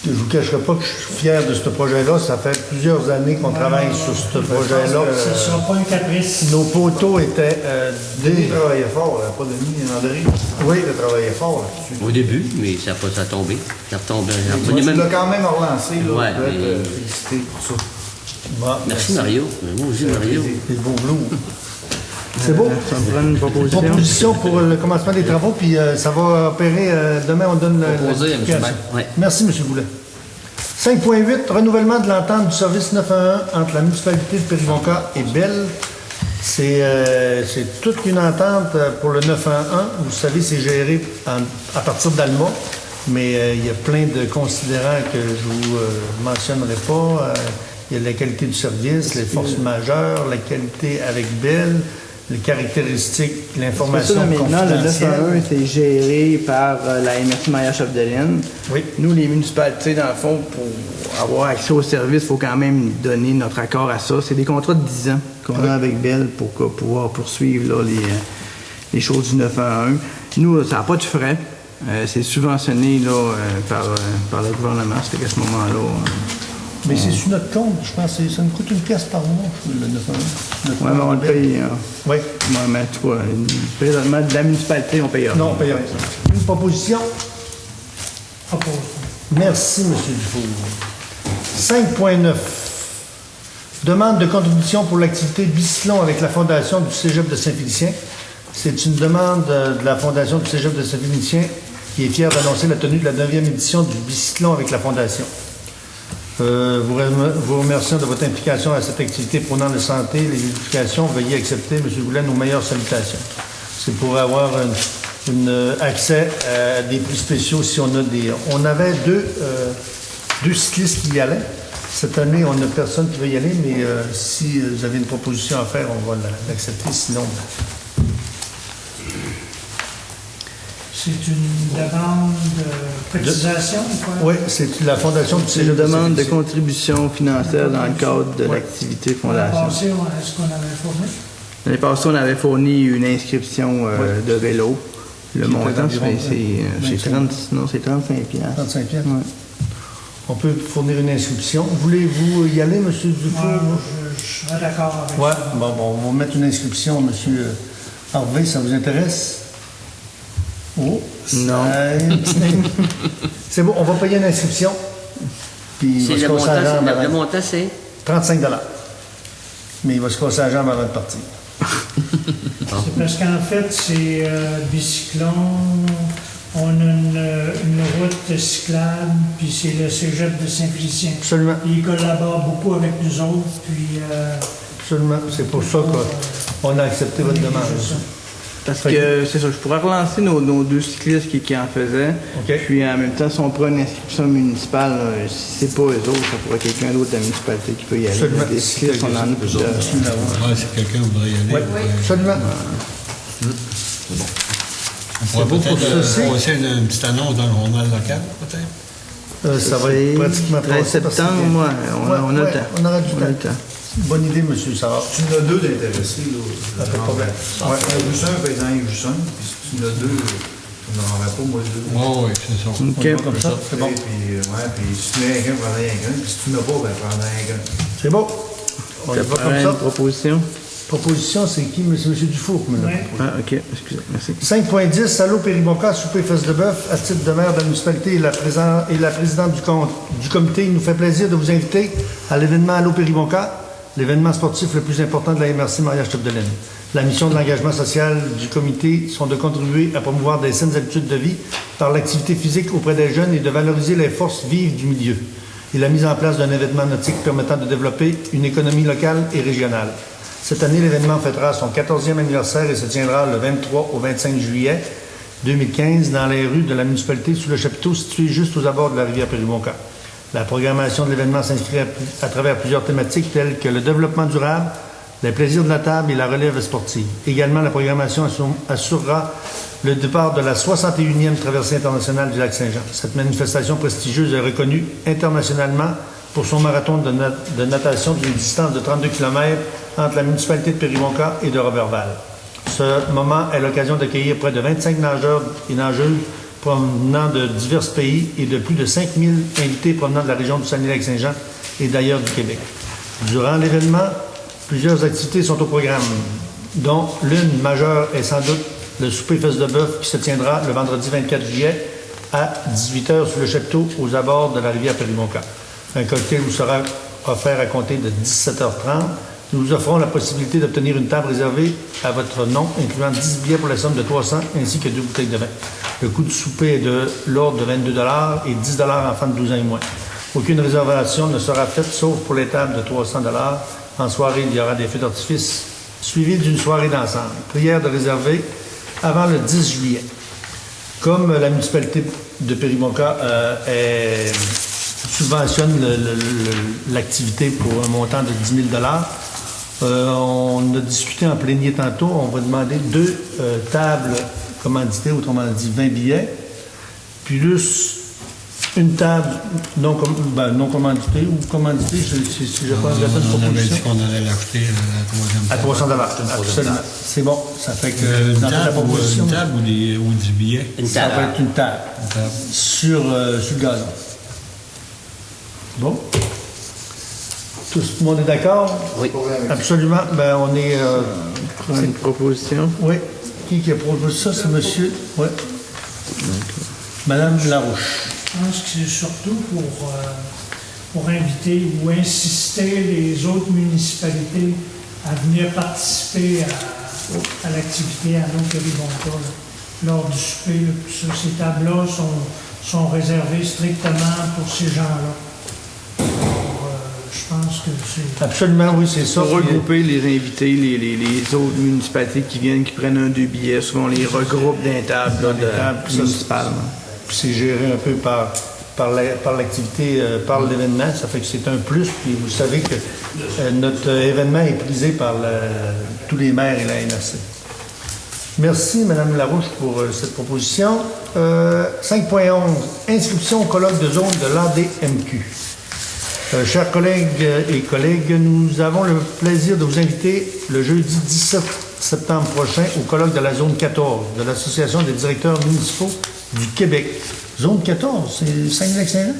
Je ne vous cacherai pas que je suis fier de ce projet-là. Ça fait plusieurs années qu'on travaille sur ce projet-là. Ce ne sera pas un caprice. Nos poteaux étaient... Denis travaillait fort, pas Denis, André. Oui. Il a travaillé fort là-dessus. Au début, mais ça a tombé. Ça a retombé. Tu l'as quand même relancé, là. Ouais, Je vais mais- te féliciter pour ça. Bon, Merci Mario. Moi aussi, Mario. c'est le beau blou. C'est beau. Ça me prend une proposition. Proposition pour le commencement des travaux, puis ça va opérer. Demain, on donne Proposé, M. Maire. Ouais. Merci, M. Goulet. 5.8, renouvellement de l'entente du service 911 entre la municipalité de Péribonka et Bell. C'est toute une entente pour le 911. Vous savez, c'est géré à partir d'Alma, mais il y a plein de considérants que je ne vous mentionnerai pas. Il y a la qualité du service, les forces majeures, la qualité avec Bell, les caractéristiques, l'information C'est ça, maintenant, le confidentielle. 911, c'est géré par la MRC Maillard-Chapdelaine. Oui. Nous, les municipalités, dans le fond, pour avoir accès au service, il faut quand même donner notre accord à ça. C'est des contrats de 10 ans qu'on a avec Bell pour pouvoir poursuivre là, les choses du 911. Nous, ça n'a pas de frais. C'est subventionné là, par le gouvernement. Ça fait qu'à ce moment-là... Mais c'est sur notre compte, je pense que ça nous coûte une pièce par mois, le 911. Oui, mais on le paye. Oui. Ouais, mais en tout cas, présentement, de la municipalité, on paye rien. Non, on paye rien. Une proposition? Oppose. Merci, M. Dufour. 5.9. Demande de contribution pour l'activité bicyclon avec la Fondation du Cégep de Saint-Félicien. C'est une demande de la Fondation du Cégep de Saint-Félicien qui est fière d'annoncer la tenue de la 9e édition du bicyclon avec la Fondation. Vous remercions de votre implication à cette activité prônant la santé, les éducations. Veuillez accepter, M. Goulet, nos meilleures salutations. C'est pour avoir accès à des prix spéciaux si on a des... On avait deux cyclistes qui y allaient. Cette année, on n'a personne qui veut y aller, mais si vous avez une proposition à faire, on va l'accepter. Sinon... C'est une demande de cotisation ou quoi? Oui, c'est la Fondation du C'est une demande de contribution financière dans le cadre de l'activité Fondation. L'année passée, est-ce qu'on avait fourni? L'année passée, on avait fourni une inscription de vélo. Le montant, c'est 35 piastres. 35 piastres. Ouais. On peut fournir une inscription. Voulez-vous y aller, M. Dufour? Je serais d'accord avec Oui, ça. bon, on va mettre une inscription, M. Harvey, ça vous intéresse? Oh, Non. C'est bon, on va payer une inscription. Puis C'est il va se le casser la jambe montant, avant. le montant, c'est 35 $. Mais il va se casser la jambe avant de partir. C'est parce qu'en fait, c'est bicyclon, on a une route cyclable, puis c'est le Cégep de Saint-Félicien. Absolument. Ils collaborent beaucoup avec nous autres, puis... Absolument. C'est pour ça qu'on a accepté votre demande. Parce que c'est ça, je pourrais relancer nos deux cyclistes qui en faisaient. OK. Puis en même temps, si on prend une inscription municipale, si c'est pas eux autres, ça pourrait être quelqu'un d'autre de la municipalité qui peut y aller. Absolument. Des cyclistes, on en a plusieurs. Ouais, si quelqu'un voudrait y aller. Oui, absolument. On pourrait beau pour peut-être ceci. passer une petite annonce dans le journal local, peut-être. Ça va être pratiquement 13 passé parce que- septembre, on a le temps. On aura du On a le temps. temps. Bonne idée, M. Savard. Tu en as deux d'intéressés, là. Pas de problème. Ouais. Juste un paysan et juste un. Puis si tu en as deux, tu n'en aurais pas, moi, deux. Oui, oui, c'est ça. On y va OK. comme ça, c'est bon. Puis si tu n'as rien qu'un, prends-en rien qu'un. Puis si tu n'as pas, ben prends-en rien qu'un. C'est bon. On y Ça va prend comme une ça. proposition. Proposition, c'est qui? M. Dufour qui me l'a Ouais. proposé. Ah, OK. Excusez, merci. 5.10, Allô Péribonca, souper fesses de bœuf, à titre de maire de la municipalité et la présidente du comité, il nous fait plaisir de vous inviter à l'événement Allô Péribonca, l'événement sportif le plus important de la MRC Maria-Chapdelaine. La mission de l'engagement social du comité sont de contribuer à promouvoir des saines habitudes de vie par l'activité physique auprès des jeunes et de valoriser les forces vives du milieu et la mise en place d'un événement nautique permettant de développer une économie locale et régionale. Cette année, l'événement fêtera son 14e anniversaire et se tiendra le 23 au 25 juillet 2015 dans les rues de la municipalité sous le chapiteau situé juste aux abords de la rivière Péribonca. La programmation de l'événement s'inscrit à travers plusieurs thématiques telles que le développement durable, les plaisirs de la table et la relève sportive. Également, la programmation assurera le départ de la 61e traversée internationale du lac Saint-Jean. Cette manifestation prestigieuse est reconnue internationalement pour son marathon de natation d'une distance de 32 km entre la municipalité de Péribonca et de Roberval. Ce moment est l'occasion d'accueillir près de 25 nageurs et nageuses provenant de divers pays et de plus de 5000 invités provenant de la région du Saguenay-Lac-Saint-Jean et d'ailleurs du Québec. Durant l'événement, plusieurs activités sont au programme, dont l'une majeure est sans doute le souper fesses de bœuf qui se tiendra le vendredi 24 juillet à 18h sur le chapiteau aux abords de la rivière Péribonca. Un cocktail vous sera offert à compter de 17h30. Nous vous offrons la possibilité d'obtenir une table réservée à votre nom, incluant 10 billets pour la somme de 300 ainsi que 2 bouteilles de vin. Le coût du souper est de l'ordre de 22 $ et 10 $ enfants de 12 ans et moins. Aucune réservation ne sera faite sauf pour les tables de 300 $. En soirée, il y aura des feux d'artifice suivis d'une soirée d'ensemble. Prière de réserver avant le 10 juillet. Comme la municipalité de Péribonca subventionne l'activité pour un montant de 10 000 $, on a discuté en plénier tantôt, on va demander 2 tables commanditées, autrement dit 20 billets, plus Une table non commanditée ou commanditée, si je pense la bonne On avait dit proposition. qu'on allait l'acheter à la troisième À table. 300 absolument. C'est bon, ça fait que Une dans la table, proposition, ou du billet? Une ça table. va être une table Une table. sur le gazon. Bon. Tout le monde est d'accord? Oui. Absolument. Ben, on est... C'est une proposition. oui. Qui a proposé ça? C'est monsieur... Oui. Madame Larouche. Je pense que c'est surtout pour inviter ou insister les autres municipalités à venir participer à l'activité à l'Eau-Péribonta lors du souper. Là. Puis ça, ces tables-là sont réservées strictement pour ces gens-là. Alors, je pense que c'est... Absolument, oui, c'est ça. Pour regrouper les invités, les autres municipalités qui viennent, qui prennent 1-2 billets, souvent on les regroupe dans les tables là, Dans les tables, ça, municipales. C'est géré un peu par l'activité, par l'événement. Ça fait que c'est un plus. Puis vous savez que notre événement est prisé par tous les maires et la NRC. Merci, Mme Larouche, pour cette proposition. 5.11, inscription au colloque de zone de l'ADMQ. Chers collègues et collègues, nous avons le plaisir de vous inviter le jeudi 17 septembre prochain au colloque de la zone 14 de l'Association des directeurs municipaux du Québec. Zone 14, c'est Saguenay-Lac-Saint-Jean?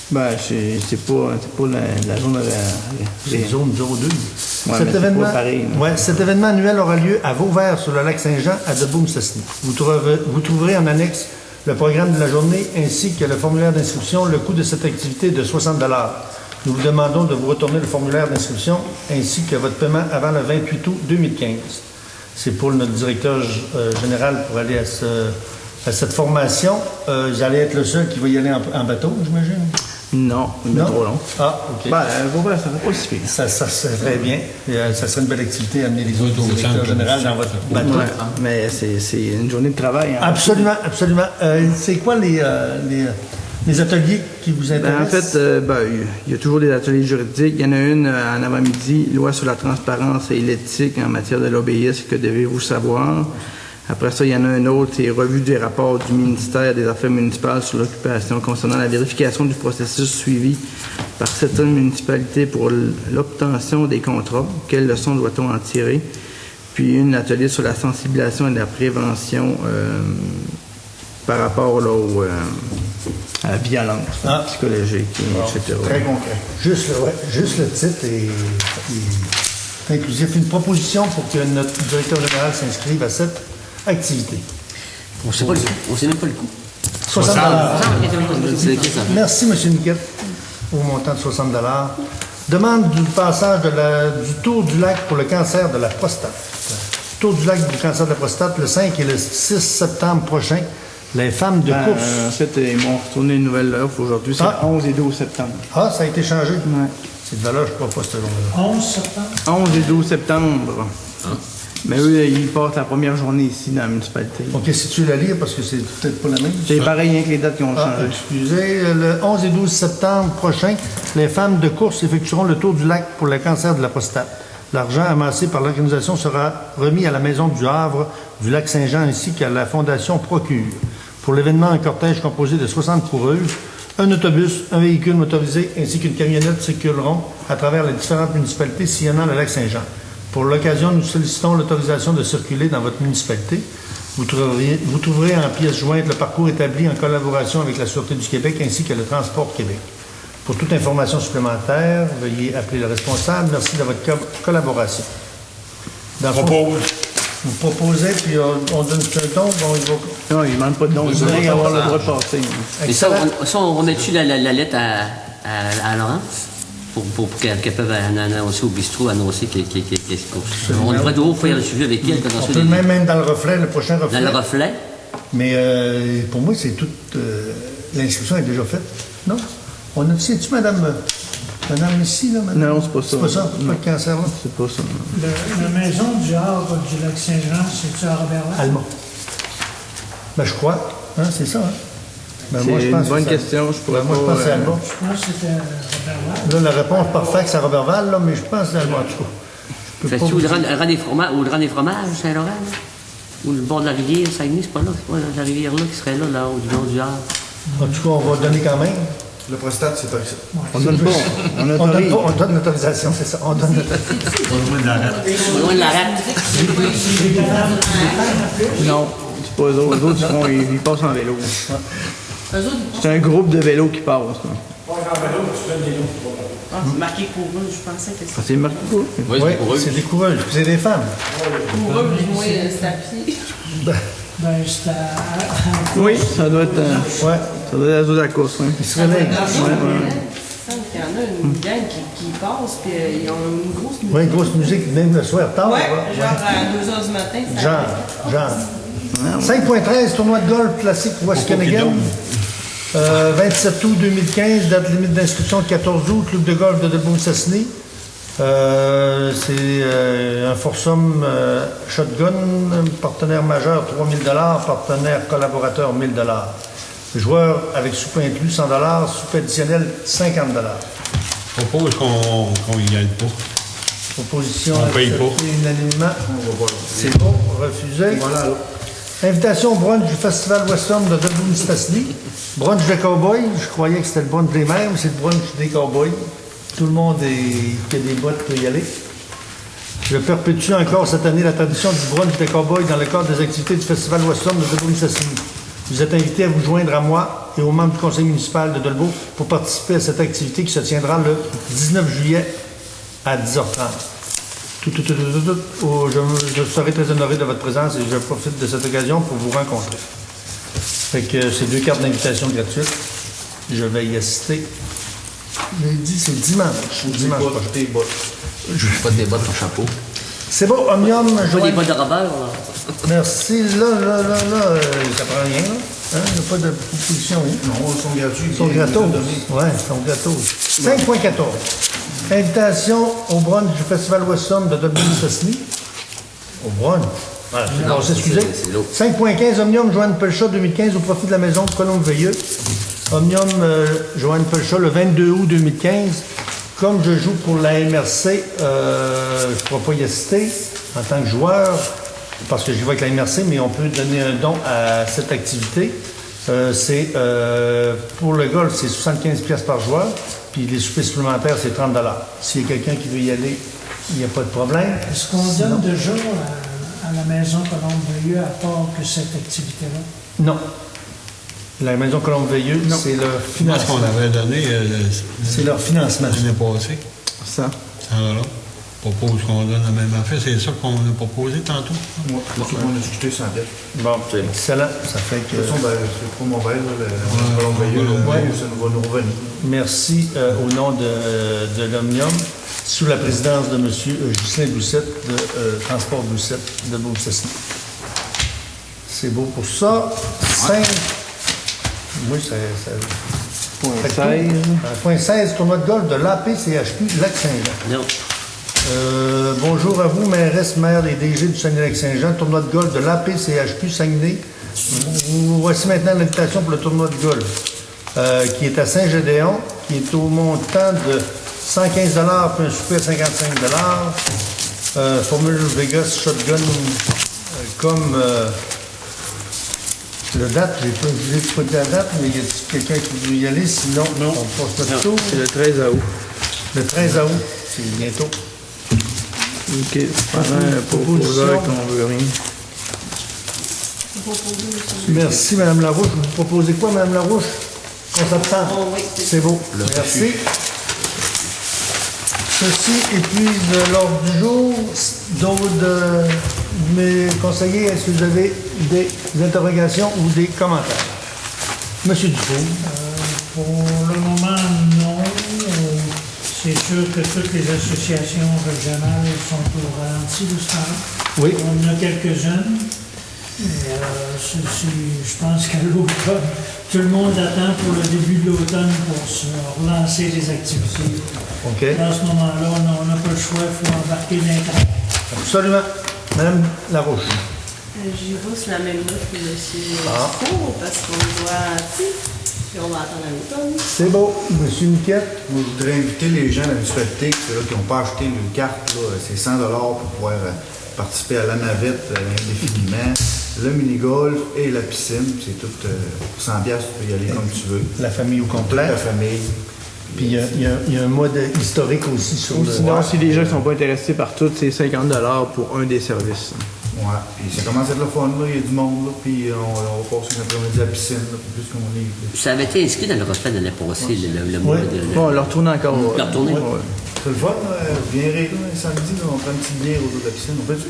Ben, c'est pas la zone de C'est zone 02. Ouais, mais c'est pas pareil, là. Ouais, cet événement annuel aura lieu à Vauvert sur le lac Saint-Jean à Deboum-Cessny. Vous trouverez en annexe le programme de la journée ainsi que le formulaire d'inscription. Le coût de cette activité est de 60 $. Nous vous demandons de vous retourner le formulaire d'inscription ainsi que votre paiement avant le 28 août 2015. C'est pour notre directeur général pour aller à cette formation. Vous allez être le seul qui va y aller en bateau, j'imagine? Non, mais Non? trop long. Ah, OK. Ben, voilà, ça va pas si pire. Ça serait très bien. Et, ça serait une belle activité, amener les autres au directeurs centre, généraux dans votre bateau. Ouais, mais c'est une journée de travail. Hein. Absolument, absolument. C'est quoi les ateliers qui vous Ben, en intéressent? fait, il y a toujours des ateliers juridiques. Il y en a une en avant-midi, loi sur la transparence et l'éthique en matière de l'obéisme, que devez-vous savoir. Après ça, il y en a un autre, c'est revue des rapports du ministère des Affaires municipales sur l'occupation concernant la vérification du processus suivi par certaines municipalités pour l'obtention des contrats. Quelles leçons doit-on en tirer? Puis un atelier sur la sensibilisation et la prévention par rapport là, à la violence psychologique, etc. Très concret. Juste le titre est inclusif. Une proposition pour que notre directeur général s'inscrive à cette activité. On sait même pas le coût. 60 $. C'est écrit ça. Merci, M. Niquette, au montant de 60 $. Demande du passage du tour du lac pour le cancer de la prostate. Tour du lac du cancer de la prostate le 5 et le 6 septembre prochain. Les femmes de course. En fait, ils m'ont retourné une nouvelle offre aujourd'hui, c'est 11 et 12 septembre. Ah, ça a été changé? Ouais. C'est de valeur, je ne crois pas, ce jour-là. 11 septembre. 11 et 12 septembre. Mais eux, ils partent la première journée ici dans la municipalité. OK, si tu veux la lire, parce que c'est peut-être pas la même. C'est pareil, hein, que les dates qui ont Ah, changé. excusez, le 11 et 12 septembre prochain, les femmes de course effectueront le tour du lac pour le cancer de la prostate. L'argent amassé par l'organisation sera remis à la Maison du Havre du lac Saint-Jean ainsi qu'à la Fondation Procure. Pour l'événement, un cortège composé de 60 coureuses, un autobus, un véhicule motorisé ainsi qu'une camionnette circuleront à travers les différentes municipalités sillonnant le lac Saint-Jean. Pour l'occasion, nous sollicitons l'autorisation de circuler dans votre municipalité. Vous trouverez en pièce jointe le parcours établi en collaboration avec la Sûreté du Québec ainsi que le Transport Québec. Pour toute information supplémentaire, veuillez appeler le responsable. Merci de votre collaboration. Vous proposez, puis on donne un don, bon, il va... Non, ils ne demandent pas de don, ils voudraient avoir le droit de passer. Mais ça, on remet dessus la lettre à Laurence pour qu'elle puisse annoncer au bistrot, annoncer qu'est-ce qu'on... On devrait toujours faire le sujet avec elle. On peut même dans le reflet, le prochain reflet. Dans le reflet? Mais pour moi, c'est toute... l'inscription est déjà faite, non? On a... C'est-tu madame ici, là, madame? Non, c'est pas ça. C'est pas ça? C'est pas le cancer, là? C'est pas ça. La maison du Havre du lac Saint-Jean, c'est-tu à Robert-Lac? Allemand. Ben, je crois. Hein, c'est ça, hein? Ben, C'est moi, je pense une bonne que ça- question, je pourrais Ben, moi, je pense que c'est pas... allemand. Je pense que c'était à Robert-Lac. Là, la réponse par fax, c'est à Robertval, là, mais je pense que c'est allemand, en tout cas. Je peux pas Fais-tu vous le dire. rang des fromages, Saint-Laurent? Ou le bord de la rivière, Saguenay, c'est pas là, c'est pas la rivière là qui serait là, là, au long du Havre. En tout cas, on va donner quand même. Le prostate, c'est pas que ça. On donne pas, on On donne autorise. pas, on donne l'autorisation, c'est ça. On donne l'autorisation. Pas loin de la rate. Loin de la rate. Non, c'est pas eux autres. Eux autres, ils passent en vélo. Eux autres, C'est un groupe de vélos qui passe. Là. c'est marqué coureuse, je pensais que Ah, c'est marqué quoi? Oui, Oui, c'est pour eux. c'est des coureuses, puis c'est des femmes. coureuse, moi, c'est à pied. Ben, c'est à Oui, ça doit être, Ouais, ça doit être la course. Oui. ils se relèvent. Il y en a une gang qui passe, puis ils ont une grosse musique. Oui, grosse musique, même le soir tard. Ouais, ouais. genre à 2h du matin. ça- Genre. 5.13, tournoi de golf classique Washington. 27 août 2015, date limite d'inscription de 14 août, club de golf de Debout-Sassny. C'est un foursome shotgun, partenaire majeur 3 000 $, partenaire collaborateur 1 000 $. Joueur avec soupe inclus 100 $, soupe additionnelle 50 $. Propose qu'on y aille pas. Proposition On paye acceptée pas. unanimement. On va voir. C'est bon, refusé. Voilà, là. Invitation au brunch du Festival Western de Debout-Sassny. Brunch de cowboy. Je croyais que c'était le brunch des mêmes, c'est le brunch des cowboys. Tout le monde qui a des bottes peut y aller. Je perpétue encore cette année la tradition du brunch des cowboys dans le cadre des activités du Festival Western de Debout-Sassny. Vous êtes invités à vous joindre à moi et aux membres du conseil municipal de Dolbeau pour participer à cette activité qui se tiendra le 19 juillet à 10h30. Je serai très honoré de votre présence et je profite de cette occasion pour vous rencontrer. Fait que c'est 2 cartes d'invitation gratuites. Je vais y assister. J'ai dit c'est dimanche. Dimanche Pas prochain. tes bottes. Pas des bottes au chapeau. C'est beau, Omnium, Pas des Joanne. bottes de Robert, là. Merci. Là, ça prend rien. Là. Hein? Il n'y a pas de proposition. Hein? Non, ils sont gratuits. Ils sont gratos. Oui, ils sont gratos. 5.14. Invitation au brunch du Festival Western de Debout-Sassny. Au brunch. Ah, c'est Non, bon, excusez. c'est l'autre. 5.15, Omnium Joanne Pelcha 2015 au profit de la maison de Colombe-Veilleux. Omnium Joanne Pelcha le 22 août 2015. Comme je joue pour la MRC, je ne pourrai pas y assister en tant que joueur parce que j'y vais avec la MRC, mais on peut donner un don à cette activité. Pour le golf, c'est 75 pièces par joueur, puis les soupers supplémentaires, c'est 30 $. S'il y a quelqu'un qui veut y aller, il n'y a pas de problème. Est-ce qu'on donne déjà à la maison Colombe-Veilleux à part que cette activité-là? Non. La maison Colombe-Veilleux, c'est leur Je pense qu'on financement. avait donné C'est leur financement. l'année passée. Ça. 100 $. Propose qu'on donne la même affaire. C'est ça qu'on a proposé tantôt. Moi, c'est qu'on a discuté sans tête. Bon, excellent. Ça fait que... De toute façon, ben, c'est trop mauvais, là, le Colombe-Veilleux, Ouais. ça nous va nous revenir. Merci au nom de l'Omnium, sous la présidence de M. Ghislain Doucette, de Transport Doucette de Beauce-Sassny. C'est beau pour ça. 5. Oui, ça Point fait 16. Point 16, tournoi de golf de l'APCHQ Lac-Saint-Jean. Non. Bonjour à vous, mairesse, maire et DG du Saguenay-Lac-Saint-Jean, tournoi de golf de l'APCHQ Saguenay. Voici maintenant l'invitation pour le tournoi de golf qui est à Saint-Gédéon, qui est au montant de 115 $ puis un souper à 55 $. Formule Vegas Shotgun comme la date, j'ai pas dit la date, mais il y a quelqu'un qui veut y aller, sinon on passe notre tour. C'est le 13 août. Le 13 août, c'est bientôt. OK. Pendant proposeur qu'on veut rien. Merci, Mme Larouche. Vous proposez quoi, Mme Larouche? Qu'on s'absente? Oh, oui, C'est beau. Merci. Ceci épuise l'ordre du jour. D'autres de mes conseillers, est-ce que vous avez des interrogations ou des commentaires? Monsieur Dufault. Pour le moment, non. C'est sûr que toutes les associations régionales sont au ralenti de ce temps. Oui. On en a quelques-unes. Je pense qu'à l'automne, tout le monde attend pour le début de l'automne pour se relancer les activités. OK. À ce moment-là, on n'a pas le choix, il faut embarquer dans les temps. Absolument. Madame Larouche. J'y vais sur la même note que M. Dufault, parce qu'on doit, puis on va attendre à l'automne. C'est beau. Monsieur Niquette. Moi, je voudrais inviter les gens de la municipalité qui n'ont pas acheté une carte, là, c'est 100 $ pour pouvoir participer à la navette indéfiniment. le mini-golf et la piscine. C'est tout pour 100 piastres, tu peux y aller comme tu veux. La famille au complet. La famille. Puis il y a un mode historique aussi sur Ou le... sinon, si les gens ne sont pas intéressés par tout, c'est 50 $ pour un des services. Ouais, puis ça commence à être le fun, là. Il y a du monde, là, puis on va passer une après-midi à la piscine, là, plus qu'on est. Ça avait été inscrit dans le reflet de l'année passée, le mois de... Bon, on leur retourne encore. Leur tournée. Ouais. C'est le fun, là. Bien rire, là, un samedi, là, on prend une petite bière autour de la piscine. On peut-tu?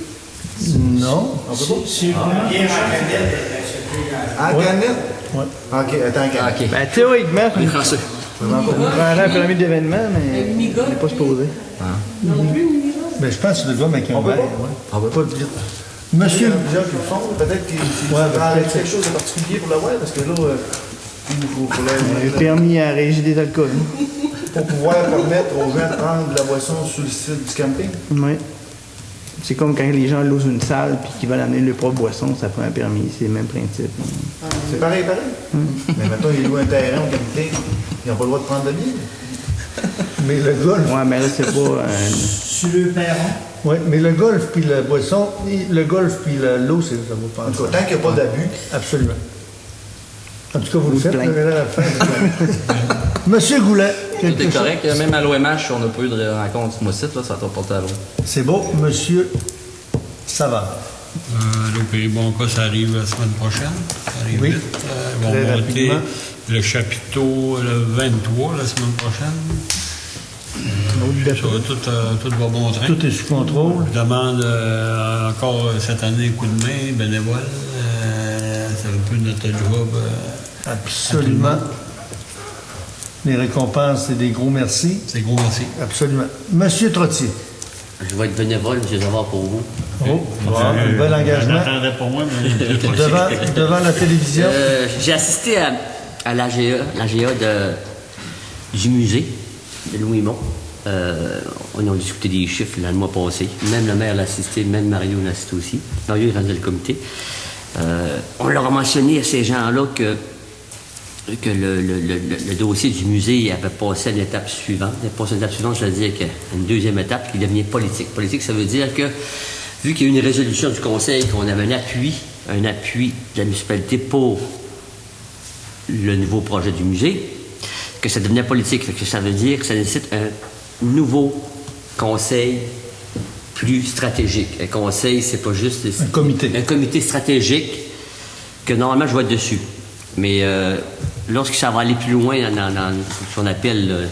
Non. On peut pas? C'est vraiment Ah, canette? Ouais. Ok, attends, Ah, canette. OK. Ben, théoriquement, On est chanceux. on prendrait un permis d'événement, mais on n'est pas supposé. Non plus, mini-golf? Ben, je pense que c'est le gars avec un On peut verre. pas? Ouais. On peut pas vite. Monsieur, Il y en a plusieurs qui le font. Peut-être qu'ils prennent quelque chose de particulier pour l'avoir, parce que là, il nous faut Un permis à régie des alcools. pour pouvoir permettre aux gens de prendre de la boisson sur le site du camping. Oui. C'est comme quand les gens louent une salle puis qu'ils veulent amener leur propre boisson, ça prend un permis. C'est le même principe. C'est pareil. Mais maintenant, ils louent un terrain au camping, ils n'ont pas le droit de prendre de bière. mais le golf... Ouais, mais là, c'est pas... sur le perron. Oui, mais le golf puis la boisson, le golf puis l'eau, ça vaut pas En tout cas, tant qu'il n'y a pas d'abus, Absolument. En tout cas, vous le faites, plainte. vous verrez à la fin. Monsieur Goulet, Tout quelque est chose? correct. Même à l'OMH, on n'a pas eu de rencontre ce mois-ci, là, ça t'a porté à l'eau. C'est beau. Monsieur Savard. L'OP Bonca, ça arrive la semaine prochaine. Ça arrive Oui. vite. Ils vont Très monter rapidement. le chapiteau le 23 la semaine prochaine. Tout va bon train. Tout est sous contrôle. Je demande encore cette année un coup de main, bénévole. C'est un peu notre job. Absolument. Les récompenses et des gros merci. C'est gros merci. Absolument. Monsieur Trottier. Je vais être bénévole, M. Savard, pour vous. Oh, un bel engagement. J'attendais pour moi, mais Devant la télévision. J'ai assisté à l'AGA du musée de Louis-Mont. On a discuté des chiffres là, le mois passé. Même le maire l'a assisté, même Mario l'a assisté aussi. Mario est rendu dans le comité. On leur a mentionné à ces gens-là que le dossier du musée avait passé à une étape suivante. Il avait passé à une étape suivante, c'est-à-dire qu'une deuxième étape qui devenait politique. Politique, ça veut dire que, vu qu'il y a eu une résolution du Conseil, qu'on avait un appui de la municipalité pour le nouveau projet du musée, que ça devenait politique. Fait que ça veut dire que ça nécessite un nouveau conseil plus stratégique. Un conseil, c'est pas juste... Un comité. Un comité stratégique que normalement, je vais être dessus. Mais lorsque ça va aller plus loin dans ce qu'on appelle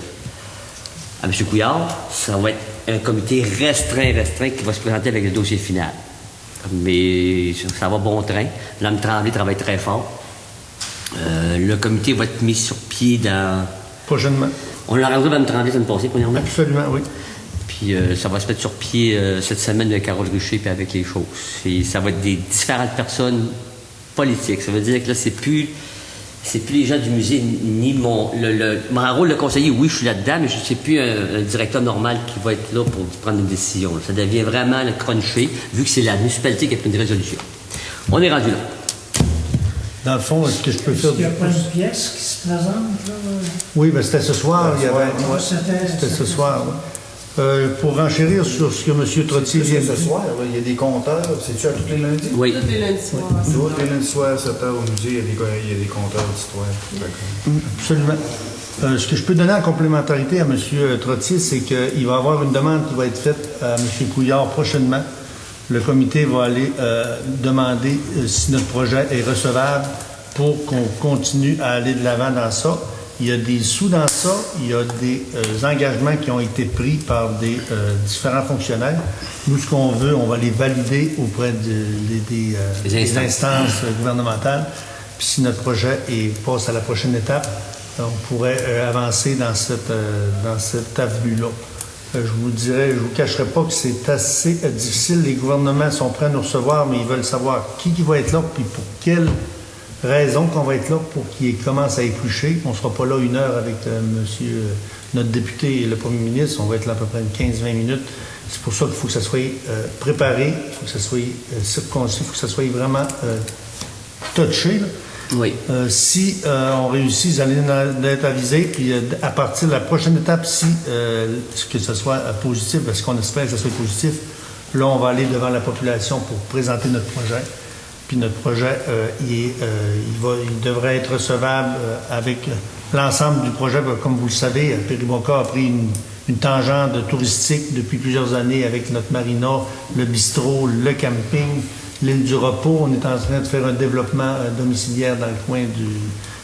à M. Couillard, ça va être un comité restreint qui va se présenter avec le dossier final. Mais ça va bon train. L'homme Tremblay travaille très fort. Le comité va être mis sur pied dans... Prochainement. On l'a rendu Mme Tremblay la semaine passée, premièrement. Absolument, oui. Puis ça va se mettre sur pied cette semaine avec Carole Rucher puis avec les choses. Et ça va être des différentes personnes politiques. Ça veut dire que là, c'est plus les gens du musée ni mon rôle de conseiller. Oui, je suis là-dedans, mais je ne suis plus un directeur normal qui va être là pour prendre une décision. Ça devient vraiment le crunché, vu que c'est la municipalité qui a pris une résolution. On est rendu là. Dans le fond, est-ce que je peux faire Il n'y a du pas pouce? une pièce qui se présente, là? Oui, ben c'était ce soir. Il y avait... ouais, C'était c'était ce soir, oui. Pour renchérir sur ce que M. Trottier vient de ce dire. soir, là, il y a des compteurs. C'est-tu à tous les lundis? Oui. Tous les lundis soirs. Tous les lundis soirs, à 7 h au musée, il y a des compteurs d'histoire. D'accord. Absolument. Ce que je peux donner en complémentarité à M. Trottier, c'est qu'il va y avoir une demande qui va être faite à M. Couillard prochainement. Le comité va aller demander si notre projet est recevable pour qu'on continue à aller de l'avant dans ça. Il y a des sous dans ça, il y a des engagements qui ont été pris par des différents fonctionnaires. Nous, ce qu'on veut, on va les valider auprès des instances gouvernementales. Puis si notre projet passe à la prochaine étape, on pourrait avancer dans cette avenue-là. Je vous cacherai pas que c'est assez difficile. Les gouvernements sont prêts à nous recevoir, mais ils veulent savoir qui va être là, puis pour quelle raison qu'on va être là pour qu'il commence à éplucher. On ne sera pas là 1 heure avec notre député et le premier ministre. On va être là à peu près 15-20 minutes. C'est pour ça qu'il faut que ça soit préparé, il faut que ça soit circoncis, il faut que ça soit vraiment touché. Là. Oui. Si on réussit, vous allez être avisé, puis à partir de la prochaine étape, que ce soit positif, parce qu'on espère que ce soit positif, là, on va aller devant la population pour présenter notre projet. Puis notre projet, il devrait être recevable avec l'ensemble du projet. Comme vous le savez, Péribonka a pris une tangente touristique depuis plusieurs années avec notre marina, le bistrot, le camping, l'île du repos. On est en train de faire un développement domiciliaire dans le coin de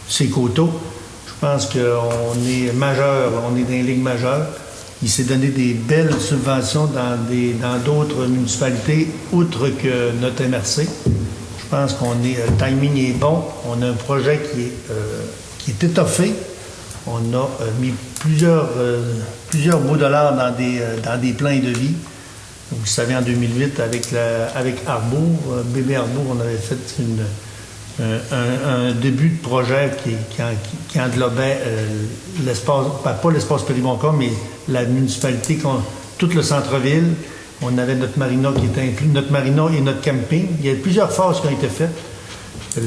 ces coteaux. Je pense qu'on est majeur, on est dans les ligues majeures. Il s'est donné des belles subventions dans d'autres municipalités, outre que notre MRC. Je pense le timing est bon. On a un projet qui est étoffé. On a mis plusieurs beaux dollars dans des plans de vie. Vous savez, en 2008, avec Arbour, bébé Arbour, on avait fait un début de projet qui englobait l'espace, pas l'espace Péribonka, mais la municipalité, tout le centre-ville. On avait notre marina qui était inclus, notre marina et notre camping. Il y a plusieurs phases qui ont été faites.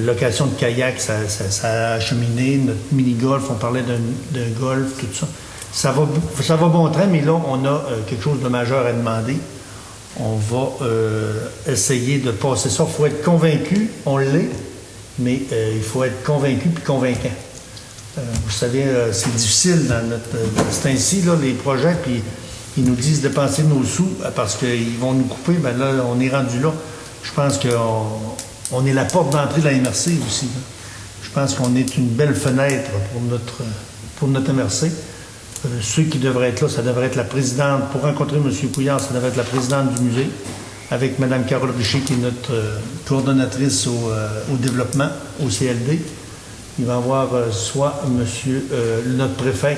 Location de kayak, ça a acheminé. Notre mini-golf, on parlait d'un golf, tout ça. Ça va bon train, mais là, on a quelque chose de majeur à demander. On va essayer de passer ça. Il faut être convaincu, on l'est, mais il faut être convaincu puis convaincant. Vous savez, c'est difficile c'est ainsi, là, les projets, puis ils nous disent de dépenser nos sous parce qu'ils vont nous couper. Bien là, on est rendu là. Je pense qu'on est la porte d'entrée de la MRC aussi. Là. Je pense qu'on est une belle fenêtre pour notre MRC. Ceux qui devraient être là, ça devrait être la présidente. Pour rencontrer M. Couillard, ça devrait être la présidente du musée, avec Mme Carole Richer, qui est notre coordonnatrice au développement, au CLD. Il va y avoir soit notre préfet,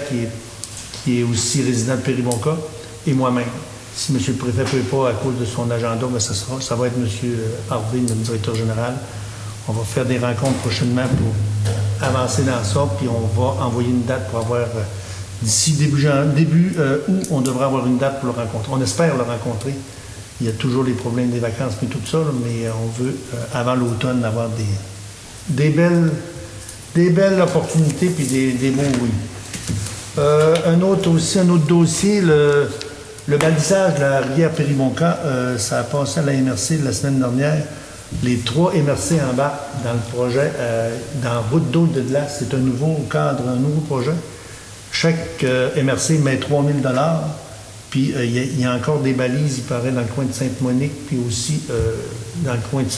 qui est aussi résident de Péribonka, et moi-même. Si M. le préfet ne peut pas à cause de son agenda, bien, ça va être M. Harvey, notre directeur général. On va faire des rencontres prochainement pour avancer dans ça, puis on va envoyer une date pour avoir, d'ici début août, on devrait avoir une date pour le rencontrer. On espère le rencontrer. Il y a toujours les problèmes des vacances, mais tout ça, là, mais on veut, avant l'automne, avoir des belles opportunités, puis des beaux oui. Un autre dossier, le balisage de la rivière Péribonka, ça a passé à la MRC la semaine dernière. Les 3 MRC embarquent dans le projet, dans Route d'eau de glace. C'est un nouveau cadre, un nouveau projet. Chaque MRC met 3 000 $. Puis il y a encore des balises, il paraît, dans le coin de Sainte-Monique, puis aussi dans le coin de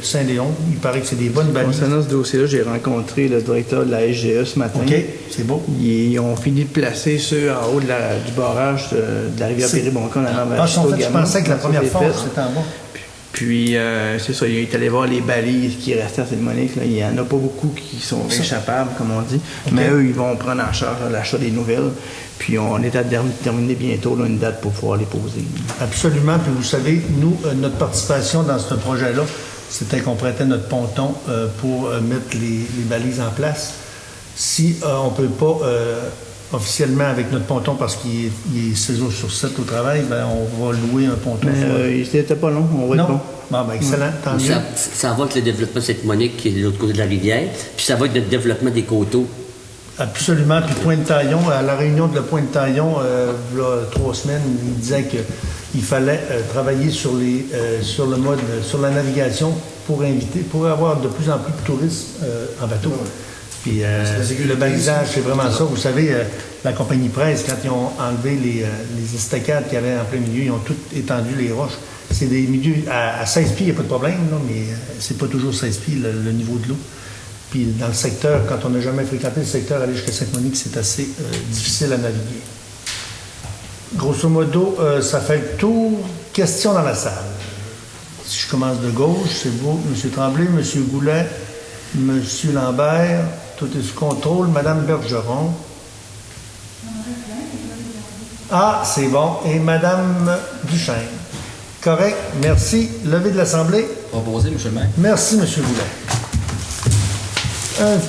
Saint-Léon. Il paraît que c'est des bonnes balises. Concernant ce dossier-là, j'ai rencontré le directeur de la SGE ce matin. OK, c'est beau. Ils ont fini de placer ceux en haut du barrage de la rivière Péribonka en allant vers je pensais que la première phase, c'était en bas. Puis, c'est ça, il est allé voir les balises qui restaient à Sainte-Monique. Il n'y en a pas beaucoup qui sont échappables, comme on dit. Okay. Mais eux, ils vont prendre en charge l'achat des nouvelles. Puis, on est à terminer bientôt une date pour pouvoir les poser. Absolument. Puis, vous savez, nous, notre participation dans ce projet-là, c'était qu'on prêtait notre ponton pour mettre les balises en place. Si on ne peut pas officiellement avec notre ponton parce qu'il est 6 jours sur 7 au travail, ben on va louer un ponton. Mais c'était pas long, on va être bon. Bon, ben excellent, tant mieux. Ça va avec le développement de Sainte-Monique qui est de l'autre côté de la rivière, puis ça va avec le développement des coteaux. Absolument. Puis Pointe-Taillon, à la réunion de la Pointe-Taillon, il y a 3 semaines, il disait qu'il fallait travailler sur le mode, sur la navigation pour avoir de plus en plus de touristes en bateau. Puis le balisage, c'est vraiment ça. Vous savez, la compagnie Presse, quand ils ont enlevé les estacades qu'il y avait en plein milieu, ils ont tout étendu les roches. C'est des milieux à 16 pieds, il n'y a pas de problème, là, mais c'est pas toujours 16 pieds le niveau de l'eau. Puis dans le secteur, quand on n'a jamais fréquenté le secteur, aller jusqu'à Sainte-Monique, c'est assez difficile à naviguer. Grosso modo, ça fait le tour. Question dans la salle. Si je commence de gauche, c'est vous, M. Tremblay, M. Goulet, M. Lambert, tout est sous contrôle. Mme Bergeron. Ah, c'est bon. Et Mme Duchesne. Correct. Merci. Levée de l'Assemblée. Proposé, M. le maire. Merci, M. Goulet.